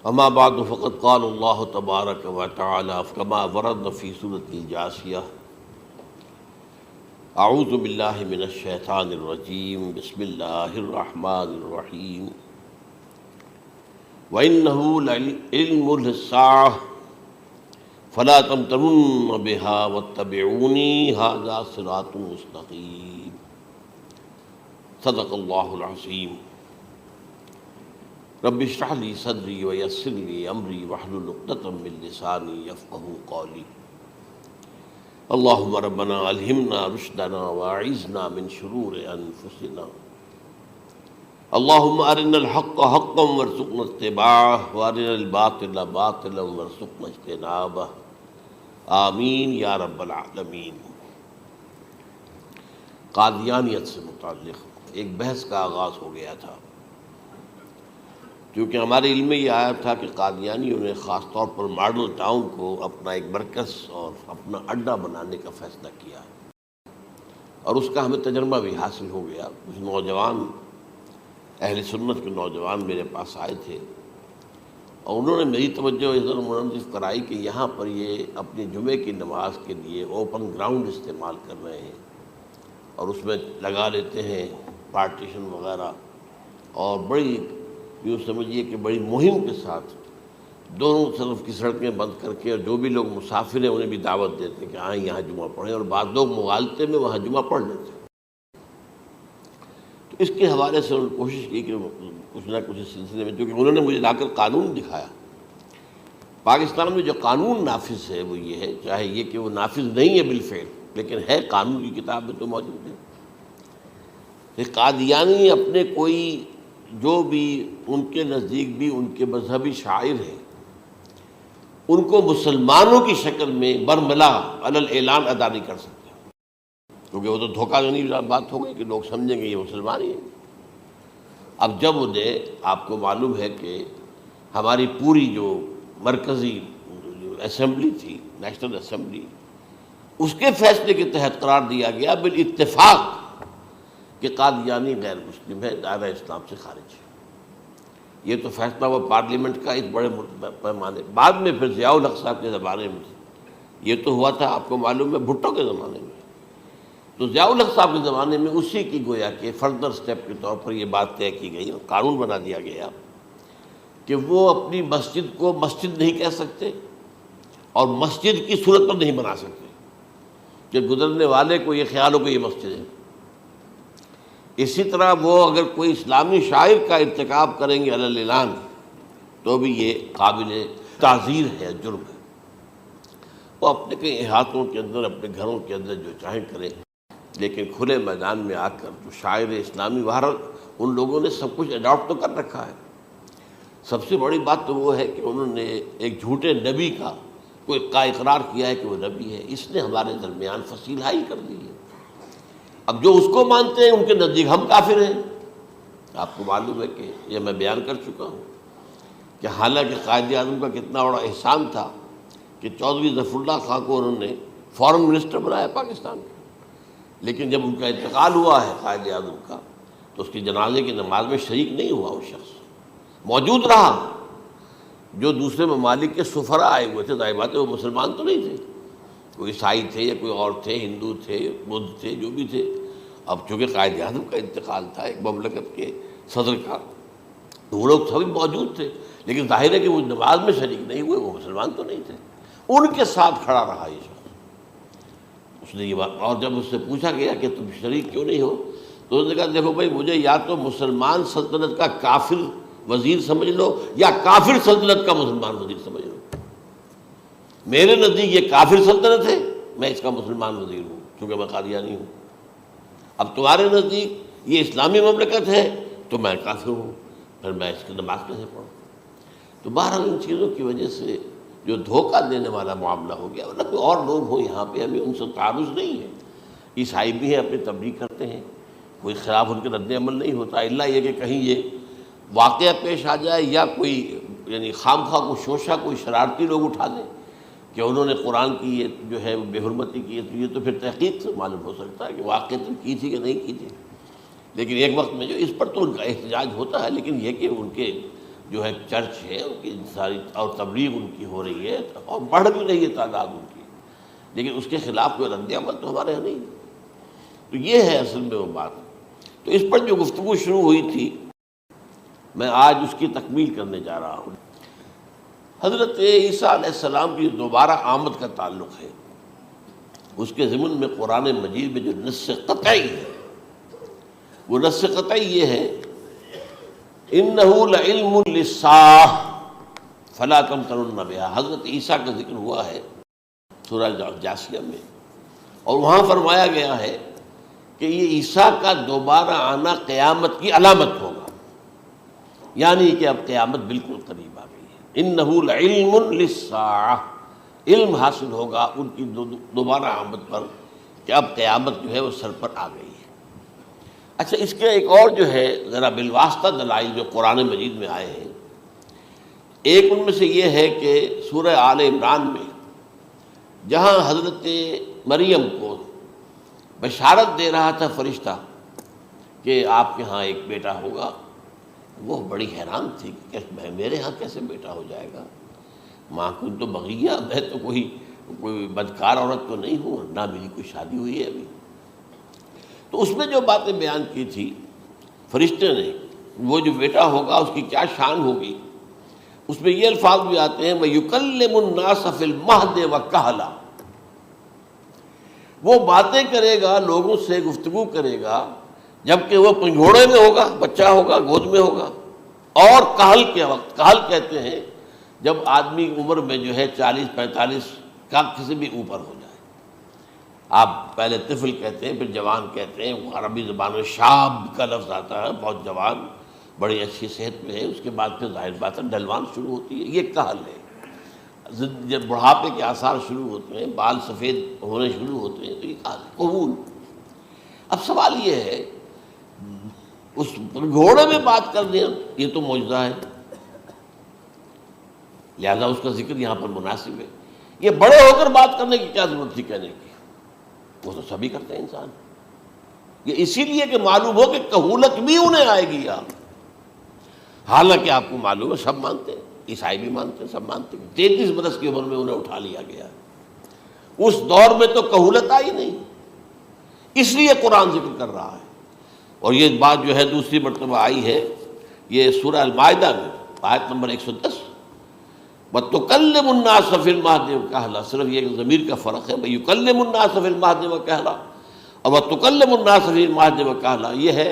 اما بعد فقد قال اللہ تبارک و تعالی كما ورد فی سورۃ الجاثیہ اعوذ باللہ من الشیطان الرجیم بسم اللہ الرحمن الرحیم وَإِنَّهُ لَعِلْمٌ لِلسَّاعَةِ فَلَا تَمْتَرُنَّ بِهَا وَاتَّبِعُونِي هَذَا صِرَاطٌ مُسْتَقِيمٌ صدق اللہ العظیم۔ رب اشرح لی صدری ویسر لی امری واحلل عقدۃ من لسانی یفقہوا قولی۔ اللہم ربنا الہمنا رشدنا واعذنا من شرور انفسنا۔ اللہم ارنا الحق حقا وارزقنا اتباعہ وارنا الباطل باطلا وارزقنا اجتنابہ، آمین یا رب العالمین۔ قادیانیت سے متعلق ایک بحث کا آغاز ہو گیا تھا، کیونکہ ہمارے علم میں یہ آیا تھا کہ قادیانیوں نے خاص طور پر ماڈل ٹاؤن کو اپنا ایک مرکز اور اپنا اڈہ بنانے کا فیصلہ کیا، اور اس کا ہمیں تجربہ بھی حاصل ہو گیا۔ کچھ نوجوان اہل سنت کے نوجوان میرے پاس آئے تھے اور انہوں نے میری توجہ اس طرح منعطف کرائی کہ یہاں پر یہ اپنی جمعے کی نماز کے لیے اوپن گراؤنڈ استعمال کر رہے ہیں اور اس میں لگا لیتے ہیں پارٹیشن وغیرہ، اور بڑی یوں سمجھیے کہ بڑی مہم کے ساتھ دونوں طرف کی سڑکیں بند کر کے، اور جو بھی لوگ مسافر ہیں انہیں بھی دعوت دیتے ہیں کہ آئیں یہاں جمعہ پڑھیں، اور بعض لوگ مغالطے میں وہاں جمعہ پڑھ لیتے ہیں۔ تو اس کے حوالے سے انہوں نے کوشش کی کہ کچھ نہ کچھ اس سلسلے میں، کیونکہ انہوں نے مجھے لا کر قانون دکھایا۔ پاکستان میں جو قانون نافذ ہے وہ یہ ہے، چاہے یہ کہ وہ نافذ نہیں ہے بالفعل، لیکن ہے قانون کی کتاب میں تو موجود ہے، کہ قادیانی اپنے کوئی جو بھی ان کے نزدیک بھی ان کے مذہبی شاعر ہیں، ان کو مسلمانوں کی شکل میں برملا علی الاعلان ادا نہیں کر سکتے، کیونکہ وہ تو دھوکہ دینی بات ہو گئی کہ لوگ سمجھیں گے یہ مسلمان ہی ہیں۔ اب جب انہیں، آپ کو معلوم ہے کہ ہماری پوری جو مرکزی اسمبلی تھی، نیشنل اسمبلی، اس کے فیصلے کے تحت قرار دیا گیا بالاتفاق کہ قادیانی غیر مسلم ہے، دائرہ اسلام سے خارج ہے۔ یہ تو فیصلہ ہوا پارلیمنٹ کا ایک بڑے پیمانے، بعد میں پھر ضیاء الحق صاحب کے زمانے میں، یہ تو ہوا تھا آپ کو معلوم ہے بھٹو کے زمانے میں، تو ضیاء الحق صاحب کے زمانے میں اسی کی گویا کہ فردر سٹیپ کے طور پر یہ بات طے کی گئی اور قانون بنا دیا گیا کہ وہ اپنی مسجد کو مسجد نہیں کہہ سکتے اور مسجد کی صورت پر نہیں بنا سکتے کہ گزرنے والے کو یہ خیال ہو کہ یہ مسجد ہے۔ اسی طرح وہ اگر کوئی اسلامی شاعر کا ارتکاب کریں گے علی الاعلان تو بھی یہ قابل تعزیر ہے، جرم ہے۔ وہ اپنے کئی احاطوں کے اندر، اپنے گھروں کے اندر جو چاہیں کریں، لیکن کھلے میدان میں آ کر جو شاعر اسلامی باہر، ان لوگوں نے سب کچھ اڈاپٹ تو کر رکھا ہے۔ سب سے بڑی بات تو وہ ہے کہ انہوں نے ایک جھوٹے نبی کا اقرار کیا ہے کہ وہ نبی ہے، اس نے ہمارے درمیان فصیل حائی کر دی ہے۔ اب جو اس کو مانتے ہیں ان کے نزدیک ہم کافر ہیں۔ آپ کو معلوم ہے کہ یہ میں بیان کر چکا ہوں کہ حالانکہ قائد اعظم کا کتنا بڑا احسان تھا کہ چودھری ظفر اللہ خان کو انہوں نے فارن منسٹر بنایا پاکستان کا، لیکن جب ان کا انتقال ہوا ہے قائد اعظم کا تو اس کی جنازے کی نماز میں شریک نہیں ہوا، وہ شخص موجود رہا۔ جو دوسرے ممالک کے سفراء آئے ہوئے تھے، ظاہر بات ہے وہ مسلمان تو نہیں تھے، کوئی عیسائی تھے یا کوئی اور تھے، ہندو تھے، بدھ تھے، جو بھی تھے۔ اب چونکہ قائد اعظم کا انتقال تھا ایک مملکت کے صدر کا، تو وہ لوگ سبھی موجود تھے، لیکن ظاہر ہے کہ وہ نماز میں شریک نہیں ہوئے، وہ مسلمان تو نہیں تھے۔ ان کے ساتھ کھڑا رہا یہ شخص۔ اس نے یہ بات، اور جب اس سے پوچھا گیا کہ تم شریک کیوں نہیں ہو تو اس نے کہا دیکھو بھائی، مجھے یا تو مسلمان سلطنت کا کافر وزیر سمجھ لو یا کافر سلطنت کا مسلمان وزیر سمجھ لو۔ میرے نزدیک یہ کافر سلطنت ہے، میں اس کا مسلمان وزیر ہوں کیونکہ میں قادیانی ہوں۔ اب تمہارے نزدیک یہ اسلامی مملکت ہے تو میں کافر ہوں، پھر میں اس کی نماز کیسے پڑھوں؟ تو بہرحال ان چیزوں کی وجہ سے جو دھوکہ دینے والا معاملہ ہو گیا، ورنہ کوئی اور لوگ ہوں یہاں پہ، ہمیں ان سے تعارض نہیں ہے۔ عیسائی بھی ہیں، اپنی تبلیغ کرتے ہیں، کوئی خلاف ان کے رد عمل نہیں ہوتا، الا یہ کہ کہیں یہ واقعہ پیش آ جائے یا کوئی یعنی خام خواہ کو شوشہ کوئی شرارتی لوگ اٹھا دیں کہ انہوں نے قرآن کی یہ جو ہے بے حرمتی کی ہے، تو یہ تو پھر تحقیق سے معلوم ہو سکتا ہے کہ واقعہ تو کی تھی کہ نہیں کی تھی۔ لیکن ایک وقت میں جو اس پر تو ان کا احتجاج ہوتا ہے، لیکن یہ کہ ان کے جو ہے چرچ ہے ان کی ساری اور تبلیغ ان کی ہو رہی ہے اور بڑھ بھی رہی ہے تعداد ان کی، لیکن اس کے خلاف کوئی رد عمل تو ہمارے یہاں نہیں۔ تو یہ ہے اصل میں وہ بات۔ تو اس پر جو گفتگو شروع ہوئی تھی میں آج اس کی تکمیل کرنے جا رہا ہوں۔ حضرت عیسیٰ علیہ السلام کی دوبارہ آمد کا تعلق ہے، اس کے ضمن میں قرآن مجید میں جو نص قطعی ہے وہ نص قطعی یہ ہے اِنَّهُ لَعِلْمٌ لِلسَّاعَةِ فَلَا تَمْتَرُنَّ بِهَا۔ حضرت عیسیٰ کا ذکر ہوا ہے سورہ جاسیہ میں، اور وہاں فرمایا گیا ہے کہ یہ عیسیٰ کا دوبارہ آنا قیامت کی علامت ہوگا، یعنی کہ اب قیامت بالکل قریب آ گئی ہے۔ اِنَّهُ لَعِلْمٌ لِلسَّاعَةِ، علم حاصل ہوگا ان کی دوبارہ آمد پر کہ اب قیامت جو ہے وہ سر پر آ گئی ہے۔ اچھا، اس کے ایک اور جو ہے ذرا بالواسطہ دلائل جو قرآن مجید میں آئے ہیں، ایک ان میں سے یہ ہے کہ سورہ آل عمران میں جہاں حضرت مریم کو بشارت دے رہا تھا فرشتہ کہ آپ کے ہاں ایک بیٹا ہوگا، وہ بڑی حیران تھی کہ میرے ہاں کیسے بیٹا ہو جائے گا، ماں کو تو بغیہ، میں تو کوئی بدکار عورت تو نہیں ہوں، نہ میری کوئی شادی ہوئی ہے ابھی۔ تو اس میں جو باتیں بیان کی تھی فرشتے نے، وہ جو بیٹا ہوگا اس کی کیا شان ہوگی، اس میں یہ الفاظ بھی آتے ہیں وَيُكَلِّمُ النَّاسَ فِي الْمَهْدِ وَكَهْلًا، وہ باتیں کرے گا، لوگوں سے گفتگو کرے گا جبکہ وہ پنگھوڑے میں ہوگا، بچہ ہوگا، گود میں ہوگا، اور کہل کے وقت، کہل کہتے ہیں جب آدمی عمر میں جو ہے 40-45 کا کسی بھی اوپر ہو جائے، آپ پہلے طفل کہتے ہیں پھر جوان کہتے ہیں، عربی زبان میں شاب کا لفظ آتا ہے، بہت جوان، بڑی اچھی صحت میں ہے، اس کے بعد پھر ظاہر بات ہے ڈھلوان شروع ہوتی ہے، یہ کہل ہے۔ جب بڑھاپے کے آثار شروع ہوتے ہیں، بال سفید ہونے شروع ہوتے ہیں، تو یہ کہل ہے، قبول۔ اب سوال یہ ہے اس گھوڑے میں بات کر دیں، یہ تو معجزہ ہے، لہذا اس کا ذکر یہاں پر مناسب ہے۔ یہ بڑے ہو کر بات کرنے کی کیا ضرورت تھی کہنے کی، وہ تو سبھی کرتے ہیں انسان، یہ اسی لیے کہ معلوم ہو کہ کہولت بھی انہیں آئے گی آپ، حالانکہ آپ کو معلوم ہے سب مانتے ہیں، عیسائی بھی مانتے ہیں، سب مانتے ہیں، 33 برس کی عمر میں انہیں اٹھا لیا گیا، اس دور میں تو کہولت آئی نہیں، اس لیے قرآن ذکر کر رہا ہے۔ اور یہ بات جو ہے دوسری مرتبہ آئی ہے یہ سورہ المائدہ میں آیت نمبر 110 وَتُكَلِّمُ النَّاسَ فِي الْمَهْدِ وَكَهْلًا، صرف یہ ضمیر کا فرق ہے، وَيُكَلِّمُ النَّاسَ فِي الْمَهْدِ وَكَهْلًا اور وَتُكَلِّمُ النَّاسَ فِي الْمَهْدِ وَكَهْلًا، یہ ہے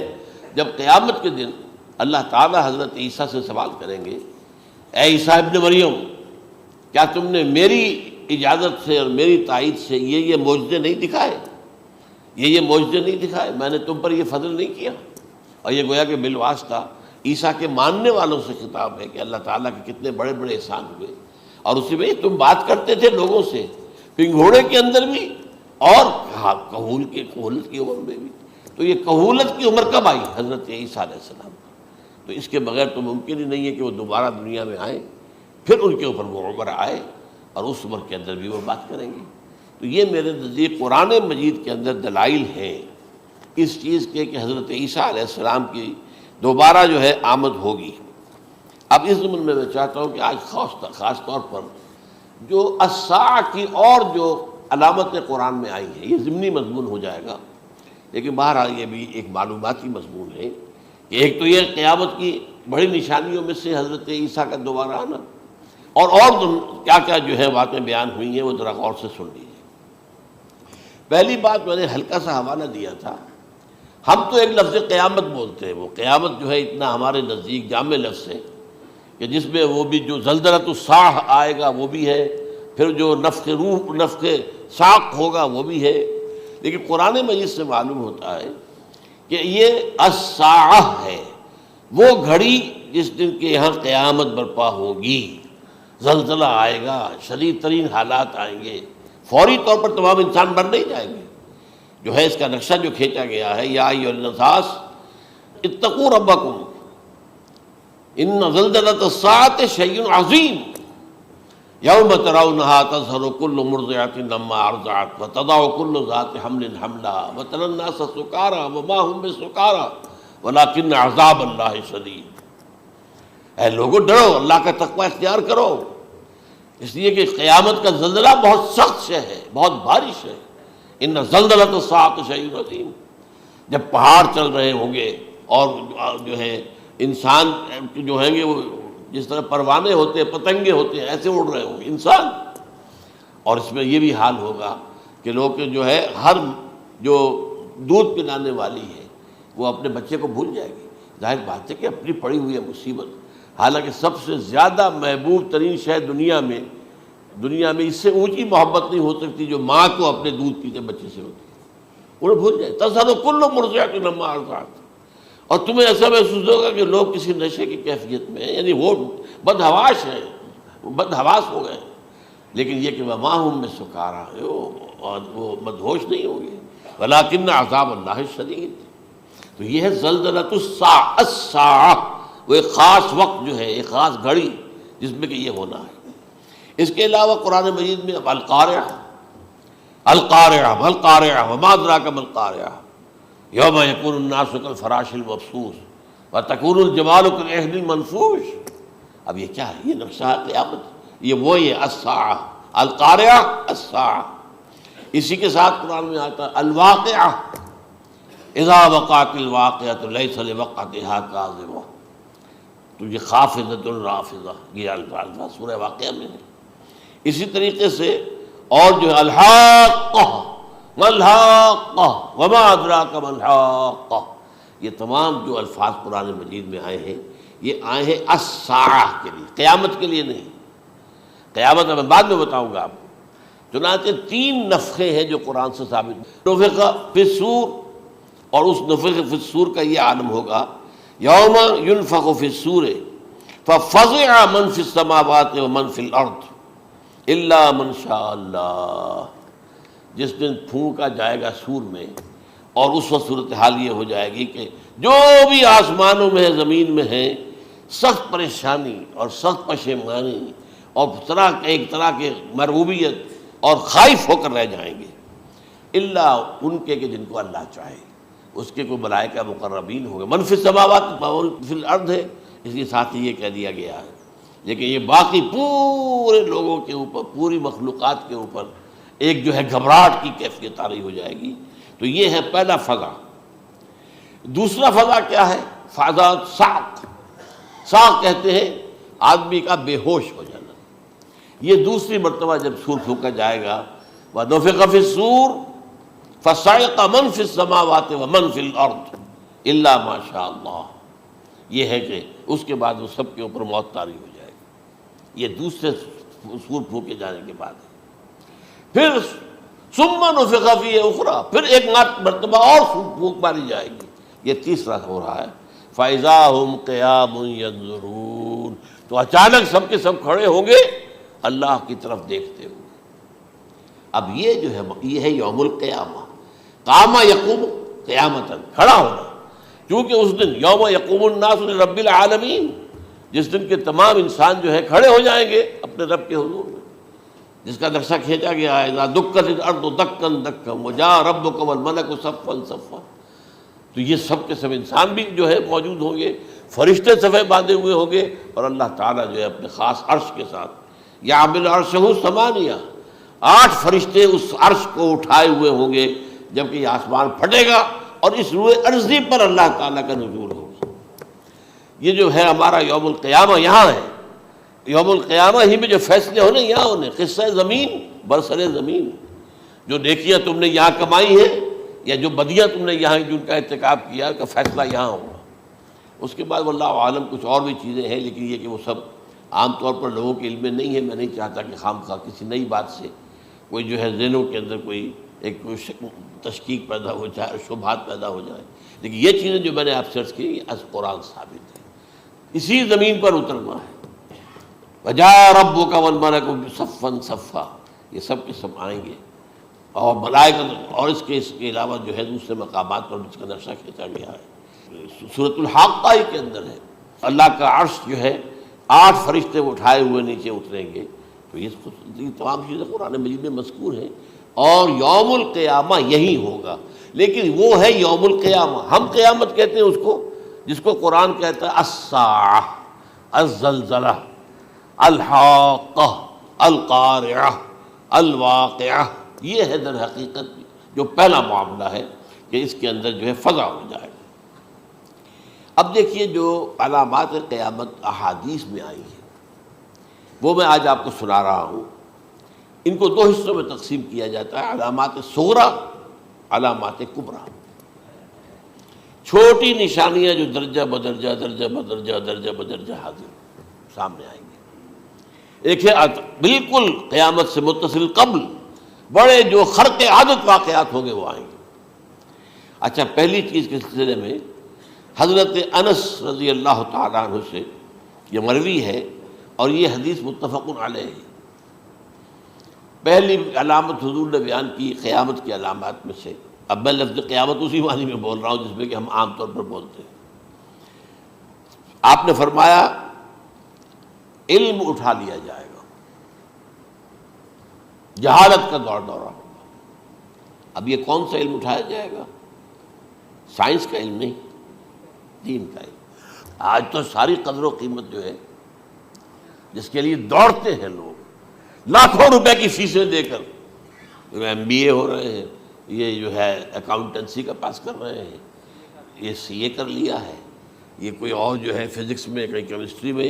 جب قیامت کے دن اللہ تعالیٰ حضرت عیسیٰ سے سوال کریں گے، اے عیسیٰ ابن مریم، کیا تم نے میری اجازت سے اور میری تائید سے یہ معجزے نہیں دکھائے، یہ معجزے نہیں دکھائے، میں نے تم پر یہ فضل نہیں کیا؟ اور یہ گویا کہ بالواسطہ عیسیٰ کے ماننے والوں سے خطاب ہے کہ اللہ تعالیٰ کے کتنے بڑے بڑے احسان ہوئے، اور اسی میں تم بات کرتے تھے لوگوں سے پنگھوڑے کے اندر بھی اور کہولت کی عمر میں بھی، تو یہ کہولت کی عمر کب آئی؟ حضرت عیسیٰ علیہ السلام۔ تو اس کے بغیر تو ممکن ہی نہیں ہے کہ وہ دوبارہ دنیا میں آئیں، پھر ان کے اوپر وہ عمر آئے اور اس عمر کے اندر بھی وہ بات کریں گے۔ تو یہ میرے نزدیک قرآن مجید کے اندر دلائل ہیں اس چیز کے کہ حضرت عیسیٰ علیہ السلام کی دوبارہ جو ہے آمد ہوگی۔ اب اس ضمن میں چاہتا ہوں کہ آج خاص طور پر جو الساعہ کی اور جو علامتیں قرآن میں آئی ہیں، یہ ضمنی مضمون ہو جائے گا، لیکن بہرحال یہ بھی ایک معلوماتی مضمون ہے کہ ایک تو یہ قیامت کی بڑی نشانیوں میں سے حضرت عیسیٰ کا دوبارہ آنا، اور کیا کیا جو ہے باتیں بیان ہوئی ہیں وہ ذرا غور سے سن لیجیے۔ پہلی بات میں نے ہلکا سا حوالہ دیا تھا، ہم تو ایک لفظ قیامت بولتے ہیں، وہ قیامت جو ہے اتنا ہمارے نزدیک جامع لفظ ہے کہ جس میں وہ بھی جو زلزلۃ الساعہ آئے گا وہ بھی ہے، پھر جو نفخ روح نفخ ساق ہوگا وہ بھی ہے، لیکن قرآن مجید سے معلوم ہوتا ہے کہ یہ الساعہ ہے، وہ گھڑی جس دن کے یہاں قیامت برپا ہوگی، زلزلہ آئے گا، شدید ترین حالات آئیں گے، فوری طور پر تمام انسان مر نہیں جائیں گے۔ جو ہے اس کا نقشہ جو کھینچا گیا ہے یا ایھا الناس اتقوا ربکم ان زلزلۃ الساعۃ شیء عظیم یوم ترونها تذہل کل مرضعۃ عما ارضعت وتضع کل ذات حمل حملها وتری الناس سکارى وما هم بسکارى ولکن عذاب اللہ شدید۔ اے لوگوں ڈرو، اللہ کا تقوی اختیار کرو، اس لیے کہ قیامت کا زلزلہ بہت سخت شے ہے، بہت بھاری ہے۔ ان زلزلۃ الساعۃ شیء عظیم، جب پہاڑ چل رہے ہوں گے اور جو ہے انسان جو ہیں گے وہ جس طرح پروانے ہوتے ہیں، پتنگے ہوتے ہیں، ایسے اڑ رہے ہوں گے انسان، اور اس میں یہ بھی حال ہوگا کہ لوگ جو ہے ہر جو دودھ پلانے والی ہے وہ اپنے بچے کو بھول جائے گی۔ ظاہر بات ہے کہ اپنی پڑی ہوئی ہے مصیبت، حالانکہ سب سے زیادہ محبوب ترین شے دنیا میں اس سے اونچی محبت نہیں ہو سکتی جو ماں کو اپنے دودھ پیتے بچے سے ہوتی ہے، انہیں بھول جائے۔ تذہب کل مرضعۃ عما ارضعت، اور تمہیں ایسا محسوس ہوگا کہ لوگ کسی نشے کی کیفیت میں ہیں، یعنی وہ بدحواش ہیں، وہ بدحواس ہو گئے، لیکن یہ کہ وما ہم بسکارى، اور وہ مدہوش نہیں ہوں گے، ولکن عذاب اللہ شدید۔ تو یہ ہے زلزلۃ الساعہ، وہ ایک خاص وقت جو ہے، ایک خاص گھڑی جس میں کہ یہ ہونا ہے۔ اس کے علاوہ قرآن مجید میں اب القارعہ وما ادراک ما القارعہ یوم یکون الناس کالفراش المبثوث وتکون الجبال کالعہن المنفوش۔ اب یہ کیا ہے؟ یہ نقشہ قیامت، یہ وہی ہے الساعہ، القارعہ الساعہ۔ اسی کے ساتھ قرآن میں آتا ہے الواقعہ، اذا وقعت الواقعۃ لیس لوقعتها کاذبہ، تو یہ خافضۃ رافضہ، یہ الفاظ سورہ واقعہ میں ہے۔ اسی طریقے سے اور جو ہے الحاقہ ما الحاقہ وما ادراک ما الحاقہ، یہ تمام جو الفاظ قرآن مجید میں آئے ہیں یہ آئے ہیں الساعہ کے لیے، قیامت کے لیے نہیں۔ قیامت میں بعد میں بتاؤں گا آپ کو۔ چنانچہ 3 نفخے ہیں جو قرآن سے ثابت، نفخ فی الصور، اور اس نفخ فی الصور کا یہ عالم ہوگا یوم ینفخ فی الصور ففزع من فی السماوات ومن فی الارض الا من شاء اللہ، جس دن پھونکا جائے گا سور میں، اور اس وقت صورتحال یہ ہو جائے گی کہ جو بھی آسمانوں میں ہے، زمین میں ہے، سخت پریشانی اور سخت پشیمانی اور ایک طرح کے مرعوبیت اور خائف ہو کر رہ جائیں گے، الا ان کے کہ جن کو اللہ چاہے، اس کے کوئی ملائکہ مقربین ہوں گے۔ من فی السماوات ومن فی الارض ہے، اس کے ساتھ ہی یہ کہہ دیا گیا ہے، لیکن یہ باقی پورے لوگوں کے اوپر، پوری مخلوقات کے اوپر ایک جو ہے گھبراہٹ کی کیفیت طاری ہو جائے گی۔ تو یہ ہے پہلا فضا۔ دوسرا فضا کیا ہے؟ فضا صعق، صعق کہتے ہیں آدمی کا بے ہوش ہو جانا۔ یہ دوسری مرتبہ جب سور پھونکا جائے گا، وَنُفِخَ فِي الصُّورِ فَصَعِقَ مَن فِي السَّمَاوَاتِ وَمَن فِي الْأَرْضِ إِلَّا مَا شَاءَ اللَّهُ، یہ ہے کہ اس کے بعد وہ سب کے اوپر موت طاری ہو جائے گی۔ یہ دوسرے سور پھونکے جانے کے بعد ہے۔ پھر ثُمَّ نُفِخَ فِيهِ أُخْرَى، پھر ایک مرتبہ اور پھونک ماری جائے گی، یہ تیسرا ہو رہا ہے۔ فَإِذَا هُمْ قِيَامٌ يَنظُرُونَ، تو اچانک سب کے سب کھڑے ہوں گے اللہ کی طرف دیکھتے ہوئے۔ اب یہ جو ہے یہ ہے یوم القیامہ، قام یقوم قیامتاً، کھڑا ہونا، کیونکہ اس دن یوم یقوم الناس لرب العالمین، جس دن کے تمام انسان جو ہے کھڑے ہو جائیں گے اپنے رب کے حضور میں، جس کا نقشہ کھینچا گیا ہے اذا دکت الارض دکا دکا وجاء ربک والملک صفا صفا۔ تو یہ سب کے سب انسان بھی جو ہے موجود ہوں گے، فرشتے صفے باندھے ہوئے ہوں گے، اور اللہ تعالیٰ جو ہے اپنے خاص عرش کے ساتھ، یحمل عرشہ ثمانیہ، 8 فرشتے اس عرش کو اٹھائے ہوئے ہوں گے، جبکہ یہ آسمان پھٹے گا اور اس روئے ارضی پر اللہ تعالیٰ کا نزول ہوگا۔ یہ جو ہے ہمارا یوم القیامہ یہاں ہے، یوم القیامہ ہی میں جو فیصلے ہونے یہاں ہونے، قصہ زمین برسر زمین، جو نیکیاں تم نے یہاں کمائی ہیں یا جو بدیاں تم نے یہاں جن کا ارتکاب کیا کا فیصلہ یہاں ہوگا۔ اس کے بعد واللہ عالم کچھ اور بھی چیزیں ہیں، لیکن یہ کہ وہ سب عام طور پر لوگوں کے علم میں نہیں ہے۔ میں نہیں چاہتا کہ خام خواہ کسی نئی بات سے کوئی جو ہے ذہنوں کے اندر کوئی ایک تشکیک پیدا ہو جائے، شبہات پیدا ہو جائے، لیکن یہ چیزیں جو میں نے آپ سرچ کی از قرآن ثابت ہے، اسی زمین پر اترنا ہے۔ وجاء ربک والملک صفا صفا، یہ سب کے سب آئیں گے، اور ملائکہ، اور اس کے علاوہ جو ہے دوسرے مقامات پر اس کا نقشہ کھینچا گیا ہے۔ سورۃ الحاقہ ہی کے اندر ہے، اللہ کا عرش جو ہے 8 فرشتے اٹھائے ہوئے نیچے اتریں گے۔ تو یہ تمام چیزیں قرآن مجید میں مذکور ہیں، اور یوم القیامہ یہی ہوگا، لیکن وہ ہے یوم القیامہ۔ ہم قیامت کہتے ہیں اس کو جس کو قرآن کہتا ہے الساعہ، الزلزلہ، الحاقہ، القارعہ، الواقعہ، یہ ہے در حقیقت جو پہلا معاملہ ہے کہ اس کے اندر جو ہے فضا ہو جائے۔ اب دیکھیے جو علامات قیامت احادیث میں آئی ہیں وہ میں آج آپ کو سنا رہا ہوں۔ ان کو دو حصوں میں تقسیم کیا جاتا ہے، علامات صغریٰ، علامات کبریٰ۔ چھوٹی نشانیاں جو درجہ بدرجہ درجہ بدرجہ درجہ بدرجہ حاضر سامنے آئیں گے۔ ایک ہے بالکل قیامت سے متصل قبل بڑے جو خرق عادت واقعات ہوں گے وہ آئیں گے۔ اچھا، پہلی چیز کے سلسلے میں حضرت انس رضی اللہ تعالیٰ عنہ سے یہ مروی ہے اور یہ حدیث متفق علیہ ہے۔ پہلی علامت حضور نے بیان کی قیامت کی علامات میں سے، اب میں لفظ قیامت اسی معنی میں بول رہا ہوں جس میں کہ ہم عام طور پر بولتے ہیں۔ آپ نے فرمایا علم اٹھا لیا جائے گا، جہالت کا دور دورہ ہوگا۔ اب یہ کون سا علم اٹھایا جائے گا؟ سائنس کا علم نہیں، دین کا علم۔ آج تو ساری قدر و قیمت جو ہے جس کے لیے دوڑتے ہیں لوگ، لاکھوں روپے کی فیسیں دے کر ایم بی اے ہو رہے ہیں، یہ جو ہے اکاؤنٹنسی کا پاس کر رہے ہیں، یہ سی اے کر لیا ہے، یہ کوئی اور جو ہے فزکس میں کہیں کیمسٹری میں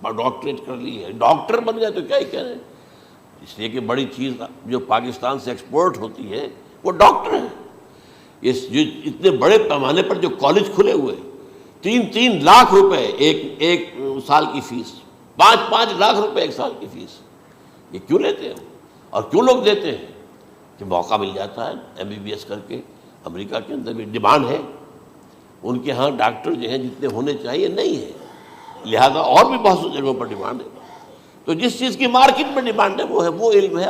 ڈاکٹریٹ کر لی ہے، ڈاکٹر بن گئے تو کیا ہی کہہ رہے ہیں۔ اس لیے کہ بڑی چیز جو پاکستان سے ایکسپورٹ ہوتی ہے وہ ڈاکٹر ہیں۔ یہ جو اتنے بڑے پیمانے پر جو کالج کھلے ہوئے، 3 لاکھ روپے ایک سال کی فیس، 5 لاکھ روپے ایک سال کی فیس، یہ کیوں لیتے ہیں اور کیوں لوگ دیتے ہیں؟ کہ موقع مل جاتا ہے ایم بی بی ایس کر کے۔ امریکہ کے اندر بھی ڈیمانڈ ہے، ان کے ہاں ڈاکٹر جو ہیں جتنے ہونے چاہیے نہیں ہے، لہذا اور بھی بہت سی جگہوں پر ڈیمانڈ ہے۔ تو جس چیز کی مارکیٹ میں ڈیمانڈ ہے وہ علم ہے۔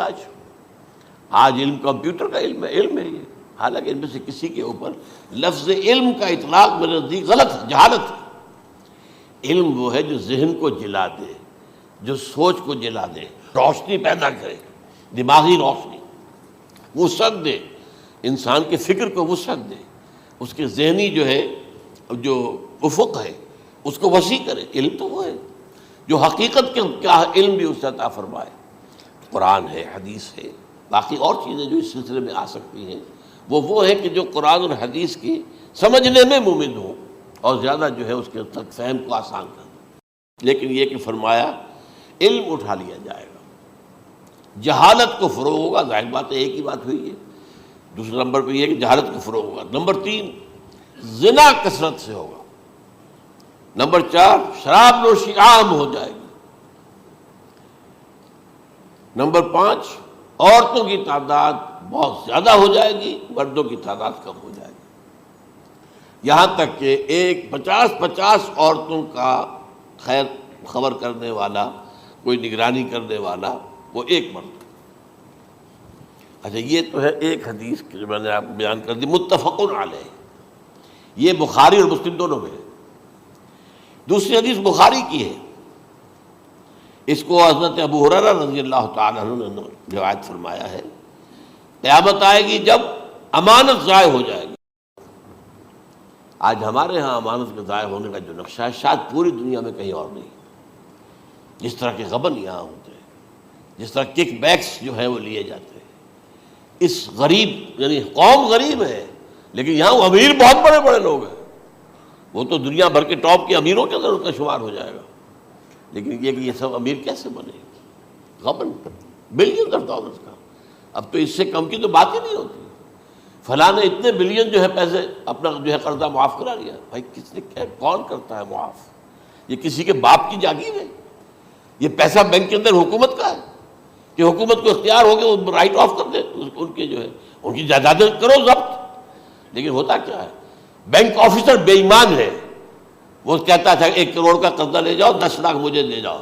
آج علم کمپیوٹر کا علم ہے یہ، حالانکہ ان میں سے کسی کے اوپر لفظ علم کا اطلاق میرے نزدیک غلط ہے، جہالت ہے۔ علم وہ ہے جو ذہن کو جلا دے، جو سوچ کو جلا دے، روشنی پیدا کرے، دماغی روشنی، وسعت دے، انسان کے فکر کو وسعت دے، اس کے ذہنی جو ہے جو افق ہے اس کو وسیع کرے۔ علم تو وہ ہے جو حقیقت کے کیا علم بھی اسے عطا فرمائے۔ قرآن ہے، حدیث ہے، باقی اور چیزیں جو اس سلسلے میں آ سکتی ہیں وہ ہے کہ جو قرآن اور حدیث کی سمجھنے میں مومن ہوں اور زیادہ جو ہے اس کے تک فہم کو آسان کر دیں۔ لیکن یہ کہ فرمایا علم اٹھا لیا جائے گا، جہالت کو فروغ ہوگا، ظاہر بات ہے ایک ہی بات ہوئی ہے۔ دوسرے نمبر پہ یہ کہ جہالت کو فروغ ہوگا۔ نمبر 3 زنا کثرت سے ہوگا۔ نمبر 4 شراب نوشی عام ہو جائے گی۔ نمبر 5 عورتوں کی تعداد بہت زیادہ ہو جائے گی، مردوں کی تعداد کم ہو جائے گی، یہاں تک کہ 50 عورتوں کا خیر خبر کرنے والا، کوئی نگرانی کرنے والا، وہ ایک مرد۔ اچھا، یہ تو ہے ایک حدیث جو میں نے آپ کو بیان کر دی، متفق علیہ، یہ بخاری اور مسلم دونوں میں ہے۔ دوسری حدیث بخاری کی ہے، اس کو حضرت ابو ہریرہ رضی اللہ تعالیٰ عنہ نے روایت فرمایا ہے، قیامت آئے گی جب امانت ضائع ہو جائے گی۔ آج ہمارے ہاں امانت کے ضائع ہونے کا جو نقشہ ہے شاید پوری دنیا میں کہیں اور نہیں۔ جس طرح کے غبن یہاں ہوتے ہیں، جس طرح کک بیکس جو ہے وہ لیے جاتے ہیں، اس غریب یعنی قوم غریب ہے لیکن یہاں وہ امیر بہت بڑے بڑے لوگ ہیں، وہ تو دنیا بھر کے ٹاپ کے امیروں کے اندر ان کا شمار ہو جائے گا۔ لیکن یہ کہ یہ سب امیر کیسے بنے؟ غبن بلین ڈالرز کا، اب تو اس سے کم کی تو بات ہی نہیں ہوتی۔ فلاں نے اتنے بلین جو ہے پیسے اپنا جو ہے قرضہ معاف کرا لیا۔ بھائی کس نے کیا، کون کرتا ہے معاف؟ یہ کسی کے باپ کی جاگیر ہے؟ یہ پیسہ بینک کے اندر حکومت کا ہے کہ حکومت کو اختیار ہو کے وہ رائٹ آف کر دے ان کے جو ہے ان کی جائیدادیں کرو ضبط۔ لیکن ہوتا کیا ہے، بینک آفیسر بے ایمان ہے، وہ کہتا تھا 1 کروڑ کا قرضہ لے جاؤ، 10 لاکھ مجھے دے جاؤ،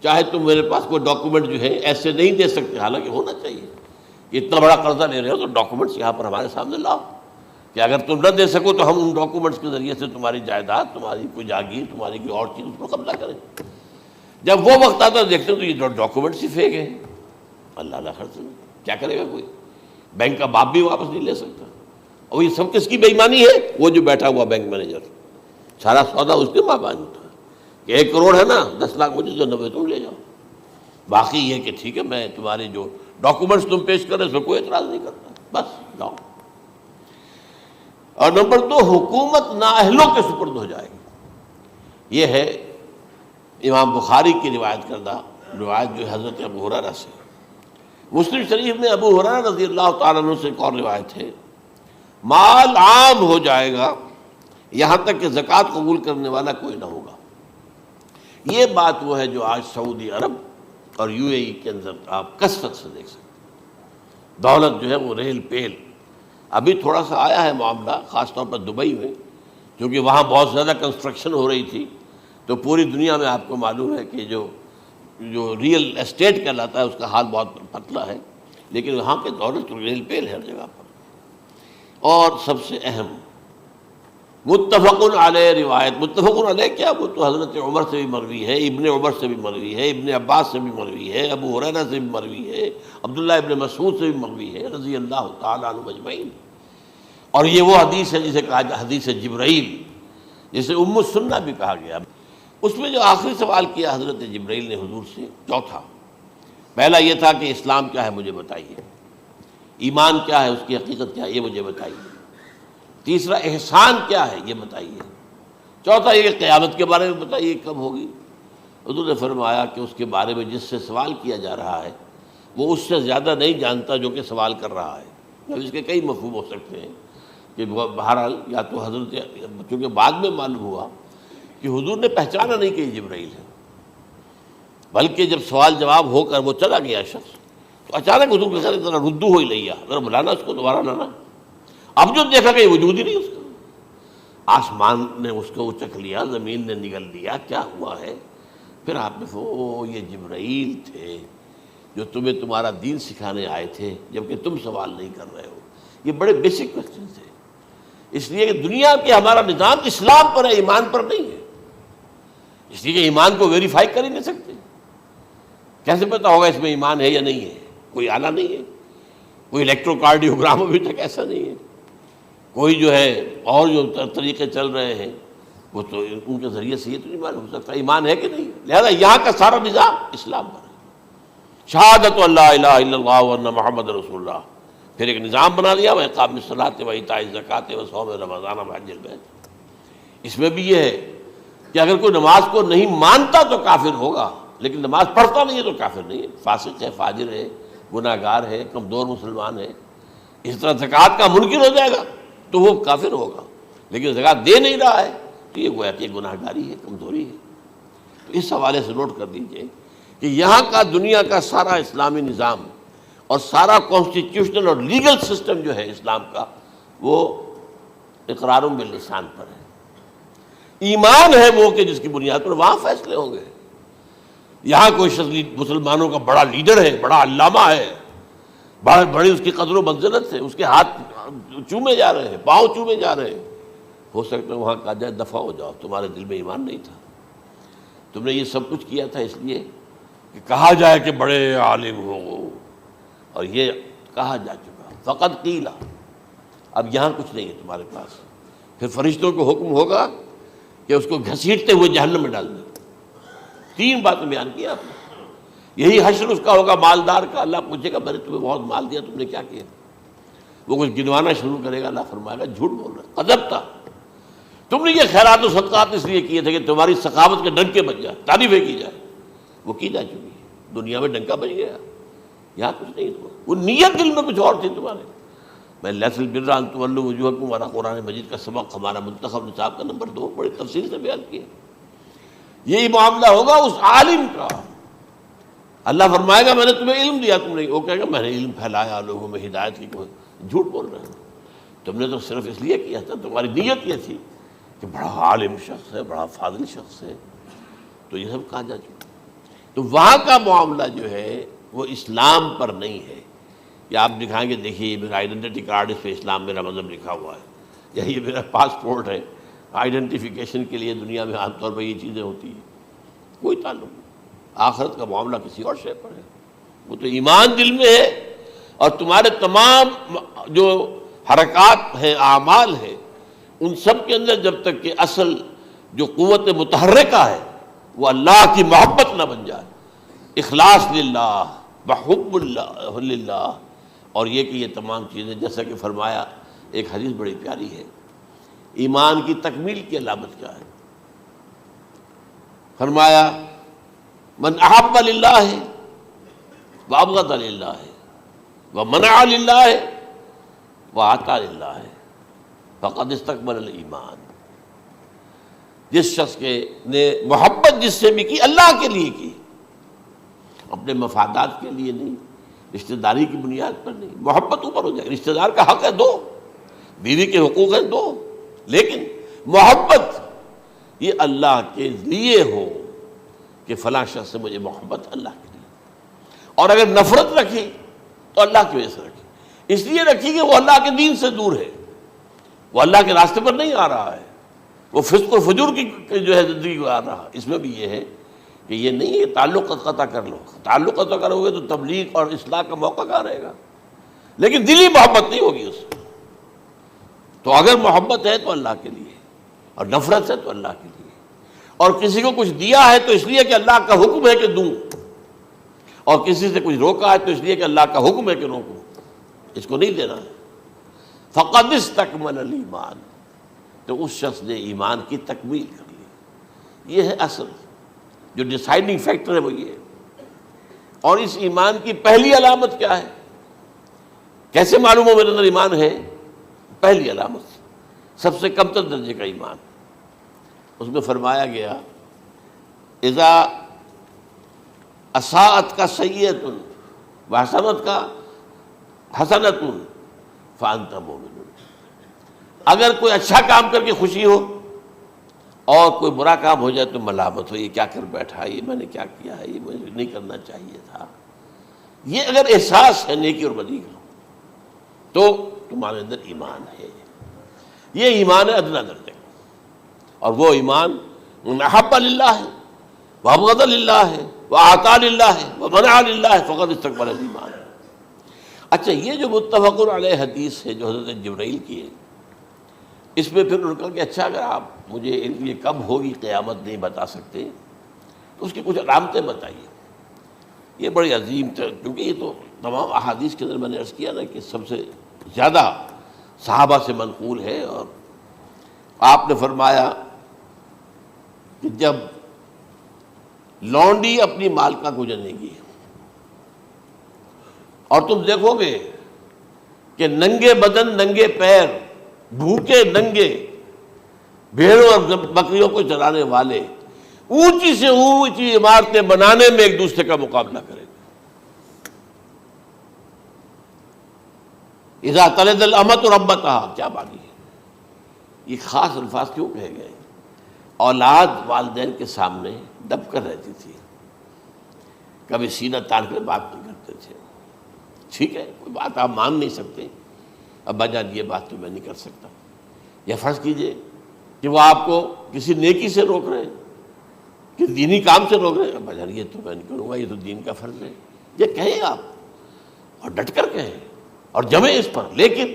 چاہے تم میرے پاس کوئی ڈاکومنٹ جو ہے ایسے نہیں دے سکتے، حالانکہ ہونا چاہیے۔ اتنا بڑا قرضہ لے رہے ہو تو ڈاکومنٹس یہاں پر ہمارے سامنے لاؤ کہ اگر تم نہ دے سکو تو ہم ان ڈاکومنٹس کے ذریعے سے تمہاری جائیداد، تمہاری کوئی جاگیر، تمہاری کوئی اور چیز اس کو قبضہ کریں۔ جب وہ وقت آتا ہے دیکھتے تو یہ ڈاکومنٹس ہی فیک ہیں۔ اللہ نہ خرچ کیا کرے گا کوئی؟ بینک کا باپ بھی واپس نہیں لے سکتا۔ اور یہ سب کس کی بے ایمانی ہے؟ وہ جو بیٹھا ہوا بینک مینیجر، سارا سودا اس کے مابین ہوتا ہے کہ 1 کروڑ ہے نا، 10 لاکھ مجھے جو 90 تم لے جاؤ، باقی یہ کہ ٹھیک ہے میں تمہارے جو ڈاکومنٹس تم پیش کر رہے اس میں کوئی اعتراض نہیں کرتا، بس جاؤ۔ اور نمبر 2، حکومت نااہلوں کے سپرد ہو جائے گی۔ یہ ہے امام بخاری کی روایت کردہ روایت جو حضرت ابو ہریرہ سے۔ مسلم شریف میں ابو ہریرہ رضی اللہ تعالیٰ عنہ سے ایک اور روایت ہے، مال عام ہو جائے گا یہاں تک کہ زکوٰۃ قبول کرنے والا کوئی نہ ہوگا۔ یہ بات وہ ہے جو آج سعودی عرب اور یو اے ای کے اندر آپ کثرت سے دیکھ سکتے ہیں۔ دولت جو ہے وہ ریل پیل، ابھی تھوڑا سا آیا ہے معاملہ خاص طور پر دبئی میں، کیونکہ وہاں بہت زیادہ کنسٹرکشن ہو رہی تھی، تو پوری دنیا میں آپ کو معلوم ہے کہ جو ریئل اسٹیٹ کہلاتا ہے اس کا حال بہت پتلا ہے، لیکن وہاں کے دولت ریل پیل ہے ہر جگہ پر۔ اور سب سے اہم متفق علیہ روایت، متفق علیہ کیا، وہ تو حضرت عمر سے بھی مروی ہے، ابن عمر سے بھی مروی ہے، ابن عباس سے بھی مروی ہے، ابو ہریرہ سے بھی مروی ہے، عبداللہ ابن مسعود سے بھی مروی ہے رضی اللہ تعالیٰ عنہ اجمعین۔ اور یہ وہ حدیث ہے جسے کہا جائے حدیث جبرائیل، جسے ام السنہ بھی کہا گیا۔ اس میں جو آخری سوال کیا حضرت جبرائیل نے حضور سے، چوتھا، پہلا یہ تھا کہ اسلام کیا ہے مجھے بتائیے، ایمان کیا ہے، اس کی حقیقت کیا ہے یہ مجھے بتائیے، تیسرا احسان کیا ہے یہ بتائیے، چوتھا یہ کہ قیامت کے بارے میں بتائیے کب ہوگی۔ حضور نے فرمایا کہ اس کے بارے میں جس سے سوال کیا جا رہا ہے وہ اس سے زیادہ نہیں جانتا جو کہ سوال کر رہا ہے۔ اب اس کے کئی مفہوم ہو سکتے ہیں کہ بہرحال یا تو حضرت، چونکہ بعد میں معلوم ہوا کہ حضور نے پہچانا نہیں کہ یہ جبرائیل ہے، بلکہ جب سوال جواب ہو کر وہ چلا گیا شخص تو اچانک حضور کے ساتھ ذرا ردو ہو ہی لیا، ذرا بلانا اس کو دوبارہ لانا۔ اب جو دیکھا کہ وجود ہی نہیں اس کا، آسمان نے اس کو اچک لیا، زمین نے نگل لیا، کیا ہوا ہے؟ پھر آپ نے یہ جبرائیل تھے جو تمہیں تمہارا دین سکھانے آئے تھے جبکہ تم سوال نہیں کر رہے ہو۔ یہ بڑے بیسک کوسچن تھے، اس لیے کہ دنیا کے ہمارا نظام اسلام پر ہے، ایمان پر نہیں ہے، اس لیے کہ ایمان کو ویریفائی کر ہی نہیں سکتے۔ کیسے پتا ہوگا اس میں ایمان ہے یا نہیں ہے؟ کوئی آلہ نہیں ہے، کوئی الیکٹروکارڈیوگرام ابھی تک ایسا نہیں ہے، کوئی جو ہے اور جو طریقے چل رہے ہیں وہ تو ان کے ذریعے سے یہ تو نہیں معلوم ہو سکتا ایمان ہے کہ نہیں۔ لہذا یہاں کا سارا نظام اسلام پر ہے، شہادت اللہ الہ الا اللہ وان محمد رسول اللہ، پھر ایک نظام بنا دیا، وہ اقام الصلاۃ و ایتاء الزکوٰۃ و صوم رمضان و حج البیت۔ اس میں بھی یہ ہے کہ اگر کوئی نماز کو نہیں مانتا تو کافر ہوگا، لیکن نماز پڑھتا نہیں ہے تو کافر نہیں ہے، فاسق ہے، فاجر ہے، گناہ گار ہے، کمزور مسلمان ہے۔ اس طرح زکوٰۃ کا منکر ہو جائے گا تو وہ کافر ہوگا، لیکن زکوٰۃ دے نہیں رہا ہے تو یہ گویا کہ گناہ گاری ہے، کمزوری ہے۔ تو اس حوالے سے نوٹ کر دیجئے کہ یہاں کا دنیا کا سارا اسلامی نظام اور سارا کانسٹیٹیوشنل اور لیگل سسٹم جو ہے اسلام کا، وہ اقرار باللسان پر ہے۔ ایمان ہے وہ کہ جس کی بنیاد پر وہاں فیصلے ہوں گے۔ یہاں کوئی شخص مسلمانوں کا بڑا لیڈر ہے، بڑا علامہ ہے، بڑی اس کی قدر و منزلت ہے، اس کے ہاتھ چومے جا رہے ہیں، پاؤں چومے جا رہے ہیں، ہو سکتا ہے وہاں کہا جائے دفع ہو جاؤ، تمہارے دل میں ایمان نہیں تھا، تم نے یہ سب کچھ کیا تھا اس لیے کہ کہا جائے کہ بڑے عالم ہو، اور یہ کہا جا چکا، فقط قیلا، اب یہاں کچھ نہیں ہے تمہارے پاس۔ پھر فرشتوں کو حکم ہوگا کہ اس کو گھسیٹتے ہوئے جہنم میں ڈال دیں۔ 3 باتیں بیان کی آپ نے۔ یہی حشر اس کا ہوگا مالدار کا، اللہ پوچھے گا میں نے تمہیں بہت مال دیا، تم نے کیا کیا؟ وہ کچھ گنوانا شروع کرے گا، اللہ فرمائے گا جھوٹ بول رہا، قذبتا، تم نے یہ خیرات و صدقات اس لیے کیے تھے کہ تمہاری سخاوت کے ڈنکے بج جائے، تعریفیں کی جائے، وہ کی جا چکی ہے، دنیا میں ڈنکا بج گیا، یہاں کچھ نہیں ہوا، وہ نیت دل میں کچھ اور تھی تمہارے۔ میں لیس البر ان تولوا وجوہکم والا قرآن مجید کا سبق ہمارا منتخب نصاب کا نمبر 2 بڑی تفصیل سے بیان کیا۔ یہی معاملہ ہوگا اس عالم کا، اللہ فرمائے گا میں نے تمہیں علم دیا، تم نہیں، وہ کہے گا میں نے علم پھیلایا لوگوں میں ہدایت کی، کوئی جھوٹ بول رہے ہیں، تم نے تو صرف اس لیے کیا تھا، تمہاری نیت یہ تھی کہ بڑا عالم شخص ہے، بڑا فاضل شخص ہے، تو یہ سب کہا جا چکا۔ تو وہاں کا معاملہ جو ہے وہ اسلام پر نہیں ہے، یا آپ دکھائیں گے دیکھیے یہ میرا آئیڈینٹی کارڈ، اس پہ اسلام میرا مذہب لکھا ہوا ہے، یا یہ میرا پاسپورٹ ہے، آئیڈینٹیفیکیشن کے لیے دنیا میں عام طور پر یہ چیزیں ہوتی ہیں، کوئی تعلق نہیں۔ آخرت کا معاملہ کسی اور شے پر ہے، وہ تو ایمان دل میں ہے، اور تمہارے تمام جو حرکات ہیں، اعمال ہیں، ان سب کے اندر جب تک کہ اصل جو قوت متحرکہ ہے وہ اللہ کی محبت نہ بن جائے. اخلاص للہ وحب اللہ للہ، اور یہ کہ یہ تمام چیزیں جیسا کہ فرمایا، ایک حدیث بڑی پیاری ہے، ایمان کی تکمیل کی علامت کیا ہے؟ فرمایا من احب للہ وابغض للہ ومنع للہ وعطا للہ فقد استکمل الایمان. جس شخص نے محبت جس سے بھی کی اللہ کے لیے کی، اپنے مفادات کے لیے نہیں، رشتہ داری کی بنیاد پر نہیں. محبت اوپر ہو جائے، رشتہ دار کا حق ہے دو، بیوی کے حقوق ہیں دو، لیکن محبت یہ اللہ کے لیے ہو کہ فلاں شخص سے مجھے محبت اللہ کے لیے. اور اگر نفرت رکھی تو اللہ کی وجہ سے رکھی، اس لیے رکھی کہ وہ اللہ کے دین سے دور ہے، وہ اللہ کے راستے پر نہیں آ رہا ہے، وہ فسق و فجور کی جو ہے زندگی کو آ رہا. اس میں بھی یہ ہے کہ یہ نہیں ہے تعلق قطع کر لو، تعلق قطع کرو گے تو تبلیغ اور اصلاح کا موقع کہاں رہے گا، لیکن دلی محبت نہیں ہوگی اس میں. تو اگر محبت ہے تو اللہ کے لیے، اور نفرت ہے تو اللہ کے لیے. اور کسی کو کچھ دیا ہے تو اس لیے کہ اللہ کا حکم ہے کہ دوں، اور کسی سے کچھ روکا ہے تو اس لیے کہ اللہ کا حکم ہے کہ روکوں، اس کو نہیں دینا ہے. فقد استکمل الایمان، تو اس شخص نے ایمان کی تکمیل کر لی. یہ ہے اصل جو ڈیسائیڈنگ فیکٹر ہے، وہ یہ ہے. اور اس ایمان کی پہلی علامت کیا ہے؟ کیسے معلوم ہو میرے اندر ایمان ہے؟ پہلی علامت سب سے کم تر درجے کا ایمان، اس میں فرمایا گیا اذا اساءت کا سیئۃ وحسنت کا حسنۃ فانت مومن. اگر کوئی اچھا کام کر کے خوشی ہو اور کوئی برا کام ہو جائے تو ملامت ہو، یہ کیا کر بیٹھا، یہ میں نے کیا کیا ہے، یہ مجھے نہیں کرنا چاہیے تھا. یہ اگر احساس ہے نیکی اور بدی کا تو تمہارے اندر ایمان ہے. یہ ایمان ہے ادنا درجے کا. اور وہ ایمان من احب للہ ہے وابغض للہ ہے واعطا للہ ہے ومنع للہ فقد استکمل الایمان. اچھا، یہ جو متفق علیہ حدیث ہے جو حضرت جبرائیل کی ہے، اس میں پھر انہوں نے کہا کہ اچھا اگر آپ مجھے یہ کب ہوگی قیامت نہیں بتا سکتے تو اس کی کچھ علامتیں بتائیے. یہ بڑی عظیم کیونکہ یہ تو تمام احادیث کے اندر میں نے عرض کیا نا کہ سب سے زیادہ صحابہ سے منقول ہے. اور آپ نے فرمایا کہ جب لونڈی اپنی مالکہ کو جنے گی اور تم دیکھو گے کہ ننگے بدن ننگے پیر بھوکے ننگے بھیڑوں اور بکریوں کو چرانے والے اونچی سے اونچی عمارتیں بنانے میں ایک دوسرے کا مقابلہ کریں گے. اذا تلد الامۃ ربتها، کیا بات ہے، یہ خاص الفاظ کیوں کہے گئے؟ اولاد والدین کے سامنے دب کر رہتی تھی، کبھی سینہ تان کر بات نہیں کرتے تھے. ٹھیک ہے، کوئی بات آپ مان نہیں سکتے، ابا جان یہ بات تو میں نہیں کر سکتا. یا فرض کیجئے کہ وہ آپ کو کسی نیکی سے روک رہے ہیں، کہ دینی کام سے روک رہے ہیں، ابا جان یہ تو میں نہیں کروں گا، یہ تو دین کا فرض ہے. یہ کہیں آپ، اور ڈٹ کر کہیں اور جمیں اس پر. لیکن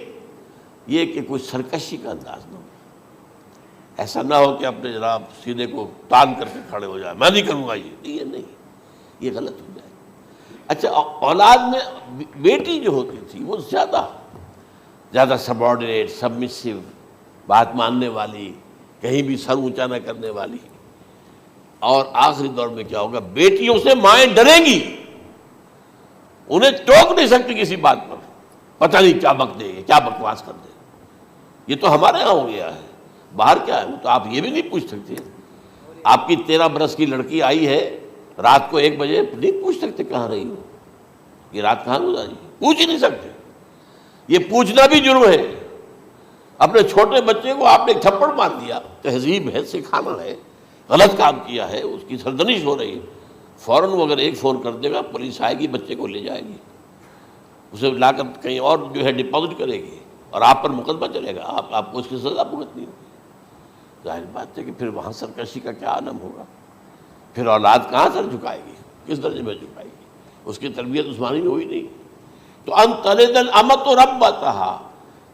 یہ کہ کوئی سرکشی کا انداز نہ ہو، ایسا نہ ہو کہ اپنے جناب سینے کو تان کر کے کھڑے ہو جائے، میں نہیں کروں گا، یہ نہیں، یہ غلط ہو جائے. اچھا، اولاد میں بیٹی جو ہوتی تھی وہ زیادہ سبارڈینیٹ، سبمسیو، بات ماننے والی، کہیں بھی سر اونچا نہ کرنے والی. اور آخری دور میں کیا ہوگا، بیٹیوں سے مائیں ڈریں گی، انہیں ٹوک نہیں سکتی کسی بات پر، پتہ نہیں کیا بک دے گی، کیا بکواس کر دے. یہ تو ہمارے ہاں ہو گیا ہے، باہر کیا ہے تو آپ یہ بھی نہیں پوچھ سکتے. آپ کی 13 برس کی لڑکی آئی ہے رات کو 1 بجے، نہیں پوچھ سکتے کہاں رہی ہو، یہ رات کہاں گزاری، پوچھ ہی نہیں سکتے. یہ پوچھنا بھی جرم ہے. اپنے چھوٹے بچے کو آپ نے ایک تھپڑ مار دیا، تہذیب ہے، سکھانا ہے، غلط کام کیا ہے، اس کی سرزنش ہو رہی ہے، فوراً وہ اگر ایک فون کر دے گا پولیس آئے گی، بچے کو لے جائے گی، اسے لا کر کہیں اور جو ہے ڈپازٹ کرے گی اور آپ پر مقدمہ چلے گا، آپ کو اس کی سزا بھگتنی ہوگی. ظاہر بات ہے کہ پھر وہاں سرکشی کا کیا عالم ہوگا. پھر اولاد کہاں سر جھکائے گی، کس درجے میں جھکائے گی، اس کی تربیت عثمانی میں ہوئی نہیں. تو ان تلد الامۃ ربتها،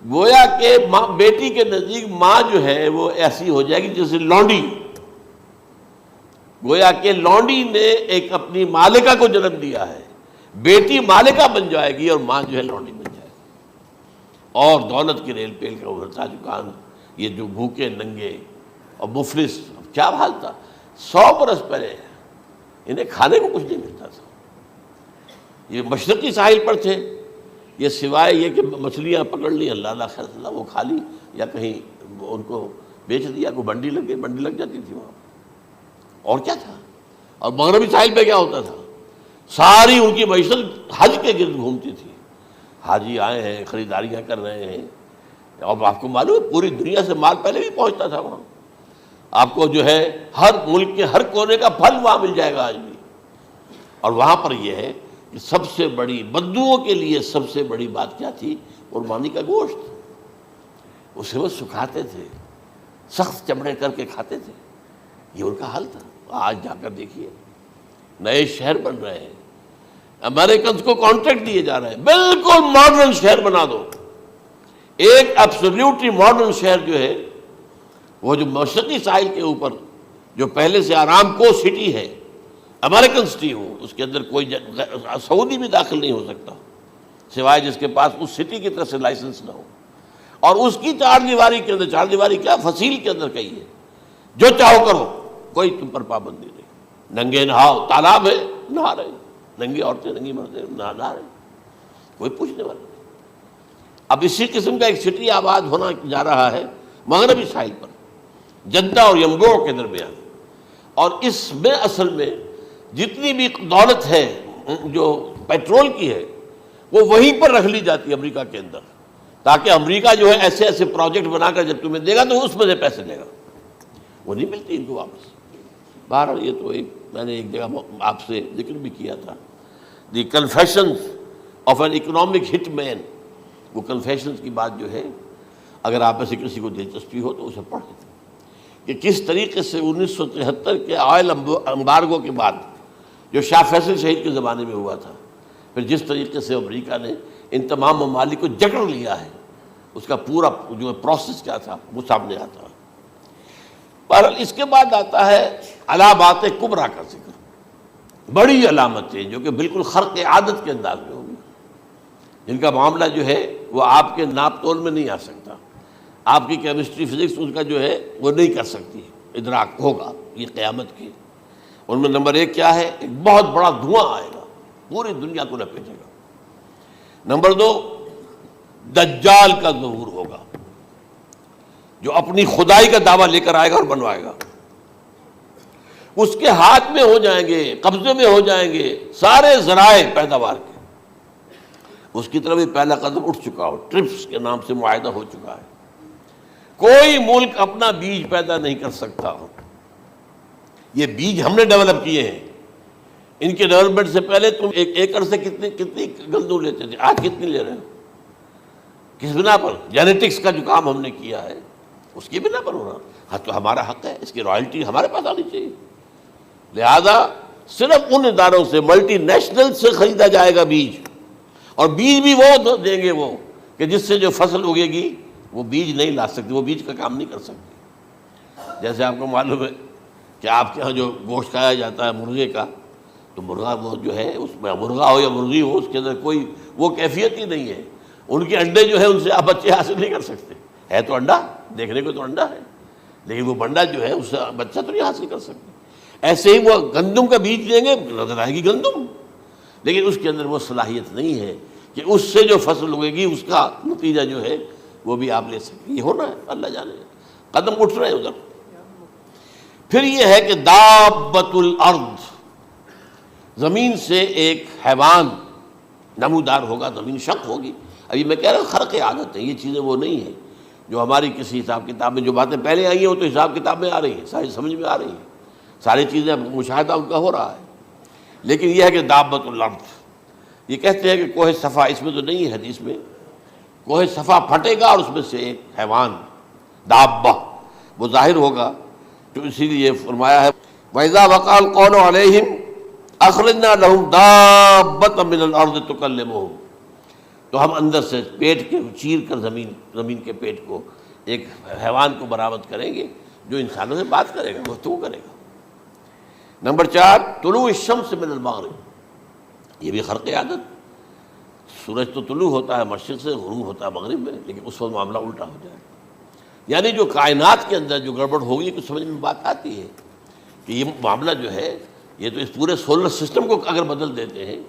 گویا کہ بیٹی کے نزدیک ماں جو ہے وہ ایسی ہو جائے گی جیسے لونڈی. گویا کہ لونڈی نے ایک اپنی مالکہ کو جنم دیا ہے، بیٹی مالکہ بن جائے گی اور ماں جو ہے لونڈی بن جائے گی، اور دولت کی ریل پیل کا ابھرتا دکان، یہ جو بھوکے ننگے اور مفلس، کیا حال تھا 100 برس پہلے، انہیں کھانے کو کچھ نہیں ملتا تھا۔ یہ مشرقی ساحل پر تھے، یہ سوائے یہ کہ مچھلیاں پکڑ لی، اللہ خیر اللہ وہ کھا لی، یا کہیں ان کو بیچ دیا، کوئی بنڈی لگ گئی، بنڈی لگ جاتی تھی وہاں، اور کیا تھا۔ اور مغربی ساحل پہ کیا ہوتا تھا، ساری ان کی معیشت حج کے گرد گھومتی تھی، حاجی آئے ہیں، خریداریاں کر رہے ہیں، اور آپ کو معلوم ہے پوری دنیا سے مال پہلے بھی پہنچتا تھا وہاں، آپ کو جو ہے ہر ملک کے ہر کونے کا پھل وہاں مل جائے گا آج بھی۔ اور وہاں پر یہ ہے کہ سب سے بڑی بدوؤں کے لیے سب سے بڑی بات کیا تھی، قربانی کا گوشت، اسے وہ سکھاتے تھے، سخت چمڑے کر کے کھاتے تھے، یہ ان کا حل تھا۔ آج جا کر دیکھیے نئے شہر بن رہے ہیں، امریکنز کو کانٹریکٹ دیے جا رہے ہیں، بالکل ماڈرن شہر بنا دو، ایک ایبسلیوٹلی ماڈرن شہر جو ہے، وہ جو مشرقی ساحل کے اوپر جو پہلے سے آرام کو سٹی ہے، امریکن سٹی ہو، اس کے اندر کوئی سعودی بھی داخل نہیں ہو سکتا سوائے جس کے پاس اس سٹی کی طرف سے لائسنس نہ ہو، اور اس کی چار دیواری کے اندر، چار دیواری کیا فصیل کے اندر کہیے، جو چاہو کرو، کوئی تم پر پابندی نہیں، ننگے نہاؤ، تالاب ہے نہا رہے، ننگی عورتیں ننگی مردیں نہا رہے، کوئی پوچھنے والا نہیں۔ اب اسی قسم کا ایک سٹی آباد ہونا جا رہا ہے مغربی ساحل پر، جدہ اور ینبوع کے درمیان، اور اس میں اصل میں جتنی بھی دولت ہے جو پیٹرول کی ہے وہ وہیں پر رکھ لی جاتی ہے امریکہ کے اندر، تاکہ امریکہ جو ہے ایسے ایسے پروجیکٹ بنا کر جب تمہیں دے گا تو اس میں سے پیسے لے گا، وہ نہیں ملتی ان کو واپس۔ بہرحال یہ تو ایک میں نے ایک جگہ آپ سے ذکر بھی کیا تھا، دی کنفیشنز آف این اکنامک ہٹ مین، وہ کنفیشنز کی بات جو ہے اگر آپ میں سے کسی کو دلچسپی ہو تو اسے پڑھیں، کہ کس طریقے سے 1973 کے آئل امبارگو کے بعد جو شاہ فیصل شہید کے زمانے میں ہوا تھا، پھر جس طریقے سے امریکہ نے ان تمام ممالک کو جکڑ لیا ہے، اس کا پورا جو پروسیس کیا تھا وہ سامنے آتا ہے۔ بہرحال اس کے بعد آتا ہے علامات کبریٰ کا ذکر، بڑی علامتیں جو کہ بالکل خرق عادت کے انداز میں ہوگی، جن کا معاملہ جو ہے وہ آپ کے ناپ تول میں نہیں آ سکتا، آپ کی کیمسٹری فزکس اس کا جو ہے وہ نہیں کر سکتی، ادراک ہوگا یہ قیامت کی۔ ان میں نمبر 1 کیا ہے، ایک بہت بڑا دھواں آئے گا، پوری دنیا کو لپیٹے گا۔ نمبر 2 دجال کا ظہور ہوگا، جو اپنی خدائی کا دعویٰ لے کر آئے گا اور بنوائے گا، اس کے ہاتھ میں ہو جائیں گے، قبضے میں ہو جائیں گے سارے ذرائع پیداوار کے، اس کی طرف بھی پہلا قدم اٹھ چکا ہو، ٹرپس کے نام سے معاہدہ ہو چکا ہے، کوئی ملک اپنا بیج پیدا نہیں کر سکتا ہو، یہ بیج ہم نے ڈیولپ کیے ہیں، ان کے ڈیولپمنٹ سے پہلے تم ایک ایکڑ سے کتنی گندم لیتے تھے، آج کتنی لے رہے ہو، کس بنا پر؟ جینیٹکس کا جو کام ہم نے کیا ہے اس کی بنا پر ہو رہا، ہاں تو ہمارا حق ہے، اس کی رائلٹی ہمارے پاس آنی چاہیے، لہذا صرف ان اداروں سے، ملٹی نیشنل سے خریدا جائے گا بیج، اور بیج بھی وہ دیں گے وہ کہ جس سے جو فصل اگے گی وہ بیج نہیں لا سکتی، وہ بیج کا کام نہیں کر سکتی۔ جیسے آپ کو معلوم ہے کہ آپ کے ہاں جو گوشت کھایا جاتا ہے مرغے کا، تو مرغا وہ جو ہے اس میں مرغا ہو یا مرغی ہو، اس کے اندر کوئی وہ کیفیت ہی نہیں ہے، ان کے انڈے جو ہے ان سے آپ بچے حاصل نہیں کر سکتے، ہے تو انڈا، دیکھنے کو تو انڈا ہے، لیکن وہ بنڈا جو ہے اس سے بچہ تو نہیں حاصل کر سکتے۔ ایسے ہی وہ گندم کا بیج لیں گے، نظر آئے گی گندم، لیکن اس کے اندر وہ صلاحیت نہیں ہے کہ اس سے جو فصل اگے گی اس کا نتیجہ جو ہے وہ بھی آپ لے سکیں، یہ ہونا ہے، اللہ جانے، قدم اٹھ رہے ہیں ادھر۔ پھر یہ ہے کہ دابۃ الارض، زمین سے ایک حیوان نمودار ہوگا، زمین شق ہوگی۔ ابھی میں کہہ رہا ہوں خرق عادت ہے، یہ چیزیں وہ نہیں ہیں جو ہماری کسی حساب کتاب میں جو باتیں پہلے آئی ہیں وہ تو حساب کتاب میں آ رہی ہیں، ساری سمجھ میں آ رہی ہیں، ساری چیزیں مشاہدہ ان کا ہو رہا ہے، لیکن یہ ہے کہ دابۃ الارض، یہ کہتے ہیں کہ کوہ صفا، اس میں تو نہیں ہے حدیث میں، کوہ صفا پھٹے گا اور اس میں سے ایک حیوان دابہ وہ ظاہر ہوگا، تو اسی لیے فرمایا ہے وَإِذَا وَقَعَ الْقَوْلُ عَلَيْهِمْ أَخْرَجْنَا لَهُمْ دَابَّةً مِّنَ الْأَرْضِ تُكَلِّمُهُمْ، تو ہم اندر سے پیٹ کے چیر کر زمین کے پیٹ کو ایک حیوان کو برآمد کریں گے جو انسانوں سے بات کرے گا، گفتگو کرے گا۔ نمبر 4 طلوع الشمس من المغرب، یہ بھی خرق عادت، سورج تو طلوع ہوتا ہے مشرق سے، غروب ہوتا ہے مغرب میں، لیکن اس وقت معاملہ الٹا ہو جائے، یعنی جو کائنات کے اندر جو گڑبڑ ہوگی کچھ سمجھ میں بات آتی ہے کہ یہ معاملہ جو ہے یہ تو اس پورے سولر سسٹم کو اگر بدل دیتے ہیں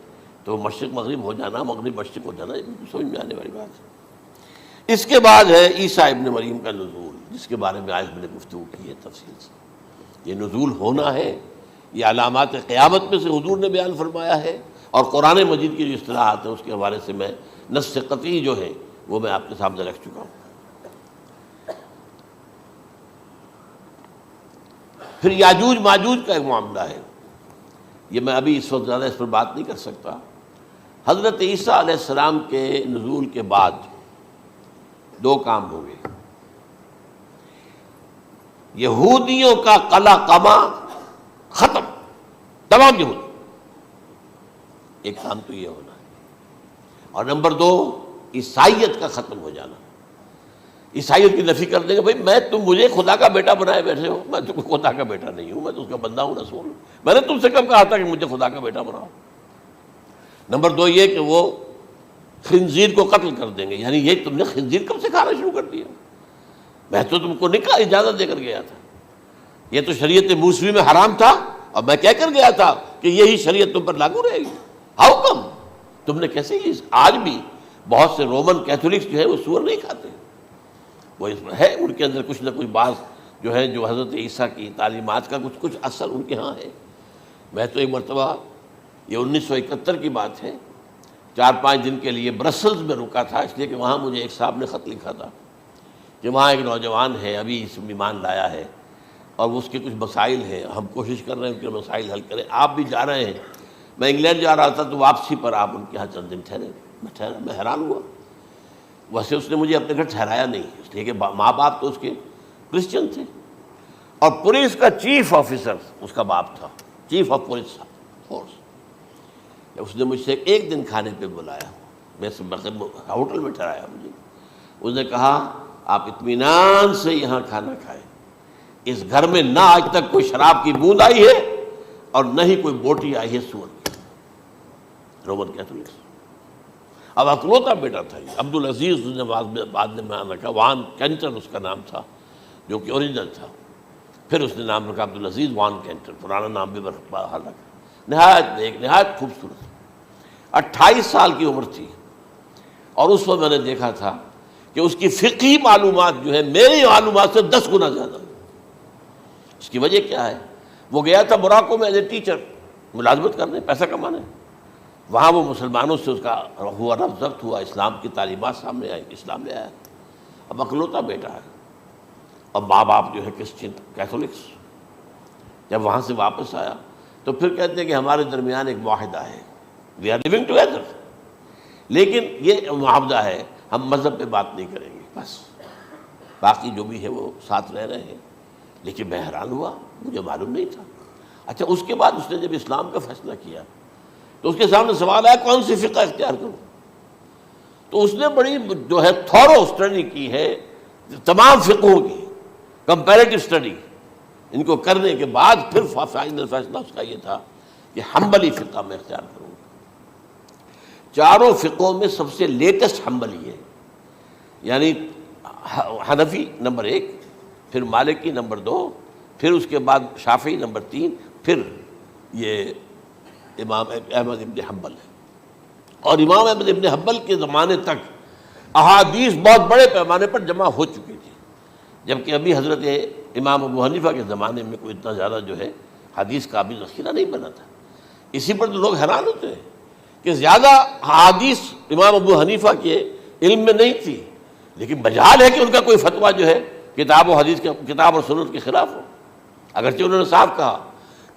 تو مشرق مغرب ہو جانا، مغرب مشرق ہو جانا، یہ سمجھ میں آنے والی بات ہے۔ اس کے بعد ہے عیسیٰ ابن مریم کا نزول، جس کے بارے میں آج میں نے گفتگو کی ہے تفصیل سے۔ یہ نزول ہونا ہے، یہ علامات قیامت میں سے حضور نے بیان فرمایا ہے، اور قرآن مجید کی جو اصطلاحات ہیں اس کے حوالے سے میں نص قطعی جو ہے وہ میں آپ کے سامنے رکھ چکا ہوں۔ پھر یاجوج ماجوج کا ایک معاملہ ہے، یہ میں ابھی اس وقت زیادہ اس پر بات نہیں کر سکتا۔ حضرت عیسیٰ علیہ السلام کے نزول کے بعد 2 کام ہوں گے، یہودیوں کا قلع قمع ختم، تمام یہود، ایک کام تو یہ ہونا ہے، اور نمبر 2 عیسائیت کا ختم ہو جانا۔ عیسائیت کی نفی کر دیں گے، بھائی تم مجھے خدا کا بیٹا بنائے بیٹھے ہو، میں تو خدا کا بیٹا نہیں ہوں، میں تو اس کا بندہ ہوں، رسول ہوں، میں نے تم سے کب کہا تھا کہ مجھے خدا کا بیٹا بناؤ۔ نمبر 2 یہ کہ وہ خنزیر کو قتل کر دیں گے، یعنی یہ تم نے خنزیر کب سے کھانا شروع کر دیا؟ میں تو تم کو نکاح اجازت دے کر گیا تھا، یہ تو شریعت موسوی میں حرام تھا، اور میں کہہ کر گیا تھا کہ یہی شریعت تم پر لاگو رہے گی، ہاؤ کم تم نے کیسے یہ؟ آج بھی بہت سے رومن کیتھولکس جو ہے وہ سور نہیں کھاتے، وہ اس میں ہے ان کے اندر کچھ نہ کچھ بات جو ہے جو حضرت عیسیٰ کی تعلیمات کا کچھ اثر ان کے ہاں ہے۔ میں تو ایک مرتبہ، یہ 1971 کی بات ہے، 4-5 دن کے لیے برسلز میں رکا تھا، اس لیے کہ وہاں مجھے ایک صاحب نے خط لکھا تھا کہ وہاں ایک نوجوان ہے، ابھی اس ایمان لایا ہے، اور اس کے کچھ مسائل ہیں، ہم کوشش کر رہے ہیں ان کے مسائل حل کریں، آپ بھی جا رہے ہیں۔ میں انگلینڈ جا رہا تھا تو واپسی پر آپ ان کے یہاں چند دن ٹھہرے، میں حیران ہوا۔ ویسے اس نے مجھے اپنے گھر ٹھہرایا نہیں، اس لیے کہ ماں باپ تو اس کے کرسچن تھے، اور پولیس کا چیف آفیسر اس کا باپ تھا، چیف آف پولیس فورس۔ اس نے مجھ سے ایک دن کھانے پہ بلایا، میں ہوٹل میں ٹھہرایا مجھے، اس نے کہا آپ اطمینان سے یہاں کھانا کھائیں، اس گھر میں نہ آج تک کوئی شراب کی بوند آئی ہے اور نہ ہی کوئی بوٹی آئی ہے سور کی۔ Roman Catholics. اب اکلوتا بیٹا تھا یہ، عبدالعزیز اس نے بعد میں نام رکھا، وان کینٹر اس کا نام تھا جو کہ اوریجنل تھا، پھر اس نے نام رکھا عبدالعزیز وان کینٹر، پرانا نام بھی بحال رکھا۔ نہایت نیک، نہایت خوبصورت، 28 سال کی عمر تھی، اور اس وقت میں نے دیکھا تھا کہ اس کی فقہی معلومات جو ہے میری معلومات سے 10 گنا زیادہ۔ اس کی وجہ کیا ہے؟ وہ گیا تھا موراکو میں ایز اے ٹیچر ملازمت کرنے، پیسہ کمانے، وہاں وہ مسلمانوں سے اس کا ہوا رفع ضبط ہوا، اسلام کی تعلیمات سامنے آئی، اسلام لے آیا۔ اب اکلوتا بیٹا ہے، اور ماں باپ جو ہے کرسچن کیتھولکس۔ جب وہاں سے واپس آیا تو پھر کہتے ہیں کہ ہمارے درمیان ایک معاہدہ ہے، وی آر لیونگ ٹوگیدر، لیکن یہ معاہدہ ہے ہم مذہب پہ بات نہیں کریں گے، بس باقی جو بھی ہے وہ ساتھ رہ رہے ہیں۔ لیکن میں حیران ہوا، مجھے معلوم نہیں تھا۔ اچھا، اس کے بعد اس نے جب اسلام کا فیصلہ کیا تو اس کے سامنے سوال آیا کون سی فقہ اختیار کروں؟ تو اس نے بڑی جو ہے تھورو اسٹڈی کی ہے تمام فقہوں کی، کمپیریٹو اسٹڈی، ان کو کرنے کے بعد پھر فائنل فیصلہ اس کا یہ تھا کہ حنبلی فقہ میں اختیار کروں۔ 4 فقہوں میں سب سے لیٹسٹ حنبلی ہے، یعنی حنفی نمبر 1، پھر مالکی نمبر 2، پھر اس کے بعد شافعی نمبر 3، پھر یہ امام احمد ابن حنبل ہے۔ اور امام احمد ابن حنبل کے زمانے تک احادیث بہت بڑے پیمانے پر جمع ہو چکی تھی، جبکہ ابھی حضرت امام ابو حنیفہ کے زمانے میں کوئی اتنا زیادہ جو ہے حدیث کا بھی ذخیرہ نہیں بنا تھا۔ اسی پر تو لوگ حیران ہوتے ہیں کہ زیادہ حدیث امام ابو حنیفہ کے علم میں نہیں تھی، لیکن مجال ہے کہ ان کا کوئی فتویٰ جو ہے کتاب و حدیث کے، کتاب اور سنت کے خلاف ہو۔ اگرچہ انہوں نے صاف کہا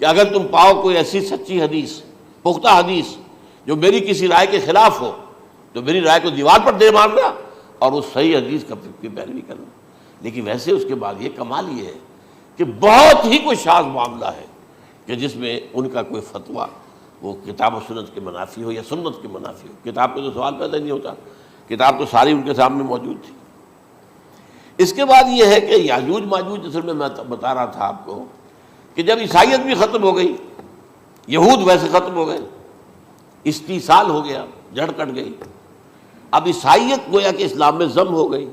کہ اگر تم پاؤ کوئی ایسی سچی حدیث، پختہ حدیث جو میری کسی رائے کے خلاف ہو تو میری رائے کو دیوار پر دے مارنا اور اس صحیح حدیث کی پیروی کرنا۔ لیکن ویسے اس کے بعد یہ کمال یہ ہے کہ بہت ہی کوئی شاذ معاملہ ہے کہ جس میں ان کا کوئی فتویٰ وہ کتاب و سنت کے منافی ہو یا سنت کے منافی ہو۔ کتاب پہ تو سوال پیدا نہیں ہوتا، کتاب تو ساری ان کے سامنے موجود تھی۔ اس کے بعد یہ ہے کہ یاجوج ماجوج، اصل میں بتا رہا تھا آپ کو کہ جب عیسائیت بھی ختم ہو گئی، یہود ویسے ختم ہو گئے، استیصال ہو گیا، جڑ کٹ گئی، اب عیسائیت گویا کہ اسلام میں ضم ہو گئی،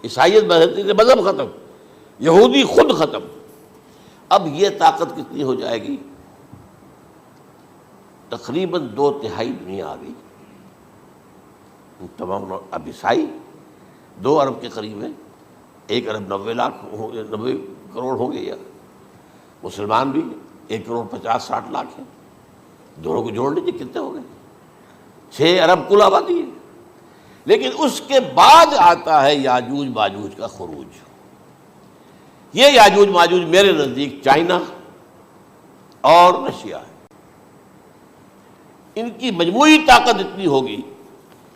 عیسائیت مذہب ختم، یہودی خود ختم، اب یہ طاقت کتنی ہو جائے گی؟ تقریباً 2/3 دنیا آ گئی، تمام اب عیسائی 2 ارب کے قریب ہیں، 1 ارب 90 کروڑ ہوں گے، یا مسلمان بھی 1 کروڑ 50-60 لاکھ ہیں، دونوں کو جوڑ لیجیے کتنے ہو گئے؟ 6 ارب کل آبادی ہے۔ لیکن اس کے بعد آتا ہے یاجوج ماجوج کا خروج۔ یہ یاجوج ماجوج میرے نزدیک چائنا اور رشیا ہے، ان کی مجموعی طاقت اتنی ہوگی،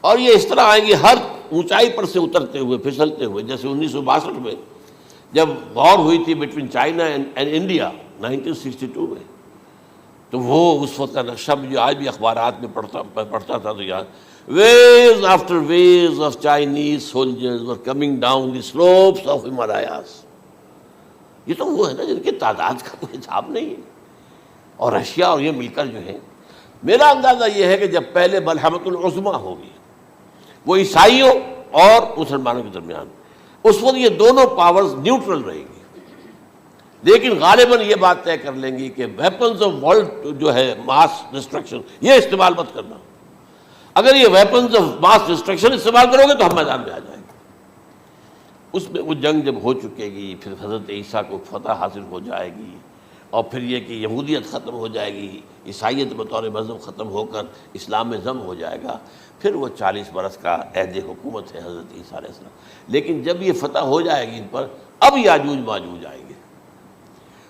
اور یہ اس طرح آئیں گے ہر اونچائی پر سے اترتے ہوئے، پھسلتے ہوئے، جیسے 1962 میں جب وار ہوئی تھی بٹوین چائنا اینڈ انڈیا 1962 میں، تو وہ اس وقت کا نقشہ مجھے آج بھی اخبارات میں پڑھتا تھا تو یاد، waves after waves of Chinese soldiers were coming down the slopes of Himalayas۔ یہ تو وہ ہے نا جن کی تعداد کا کوئی حساب نہیں ہے، اور رشیا اور یہ مل کر جو ہے، میرا اندازہ یہ ہے کہ جب پہلے ملحمۃ العظمیٰ ہوگی وہ عیسائیوں اور مسلمانوں کے درمیان، اس وقت یہ دونوں پاورز نیوٹرل رہیں گی، لیکن غالباً یہ بات طے کر لیں گی کہ ویپنز آف ورلڈ جو ہے ماس ڈسٹرکشن، یہ استعمال مت کرنا، اگر یہ ویپنز آف ماس ڈسٹرکشن استعمال کرو گے تو ہم میدان میں آ جائیں گے۔ اس میں وہ جنگ جب ہو چکے گی، پھر حضرت عیسیٰ کو فتح حاصل ہو جائے گی، اور پھر یہ کہ یہودیت ختم ہو جائے گی، عیسائیت بطور مذہب ختم ہو کر اسلام میں ضم ہو جائے گا، پھر وہ 40 برس کا عہد حکومت ہے حضرت عیسیٰ علیہ السلام۔ لیکن جب یہ فتح ہو جائے گی ان پر، اب یاجوج ماجوج آئیں گے،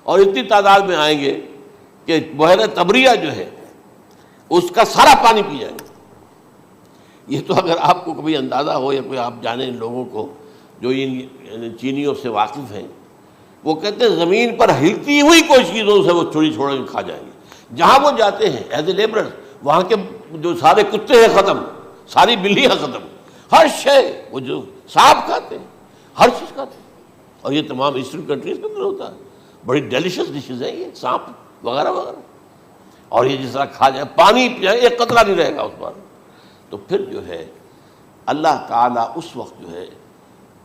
اور اتنی تعداد میں آئیں گے کہ بحیرہ طبریہ جو ہے اس کا سارا پانی پی جائیں گے۔ یہ تو اگر آپ کو کبھی اندازہ ہو، یا کوئی آپ جانیں ان لوگوں کو جو ان چینیوں سے واقف ہیں، وہ کہتے ہیں زمین پر ہلتی ہوئی کوئی چیزوں سے وہ چھوڑی چھوڑ کے کھا جائیں گے۔ جہاں وہ جاتے ہیں ایز اے لیبرر، وہاں کے جو سارے کتے ہیں ختم، ساری بلیاں ختم، ہر شے، وہ جو سانپ کھاتے ہیں، ہر چیز کھاتے ہیں، اور یہ تمام ایسٹرن کنٹریز کے اندر ہوتا ہے، بڑی ڈیلیشس ڈشز ہیں یہ سانپ وغیرہ وغیرہ، اور یہ جس طرح کھا جائے، پانی پیا ایک قطرہ نہیں رہے گا اس پر۔ تو پھر جو ہے اللہ تعالیٰ اس وقت جو ہے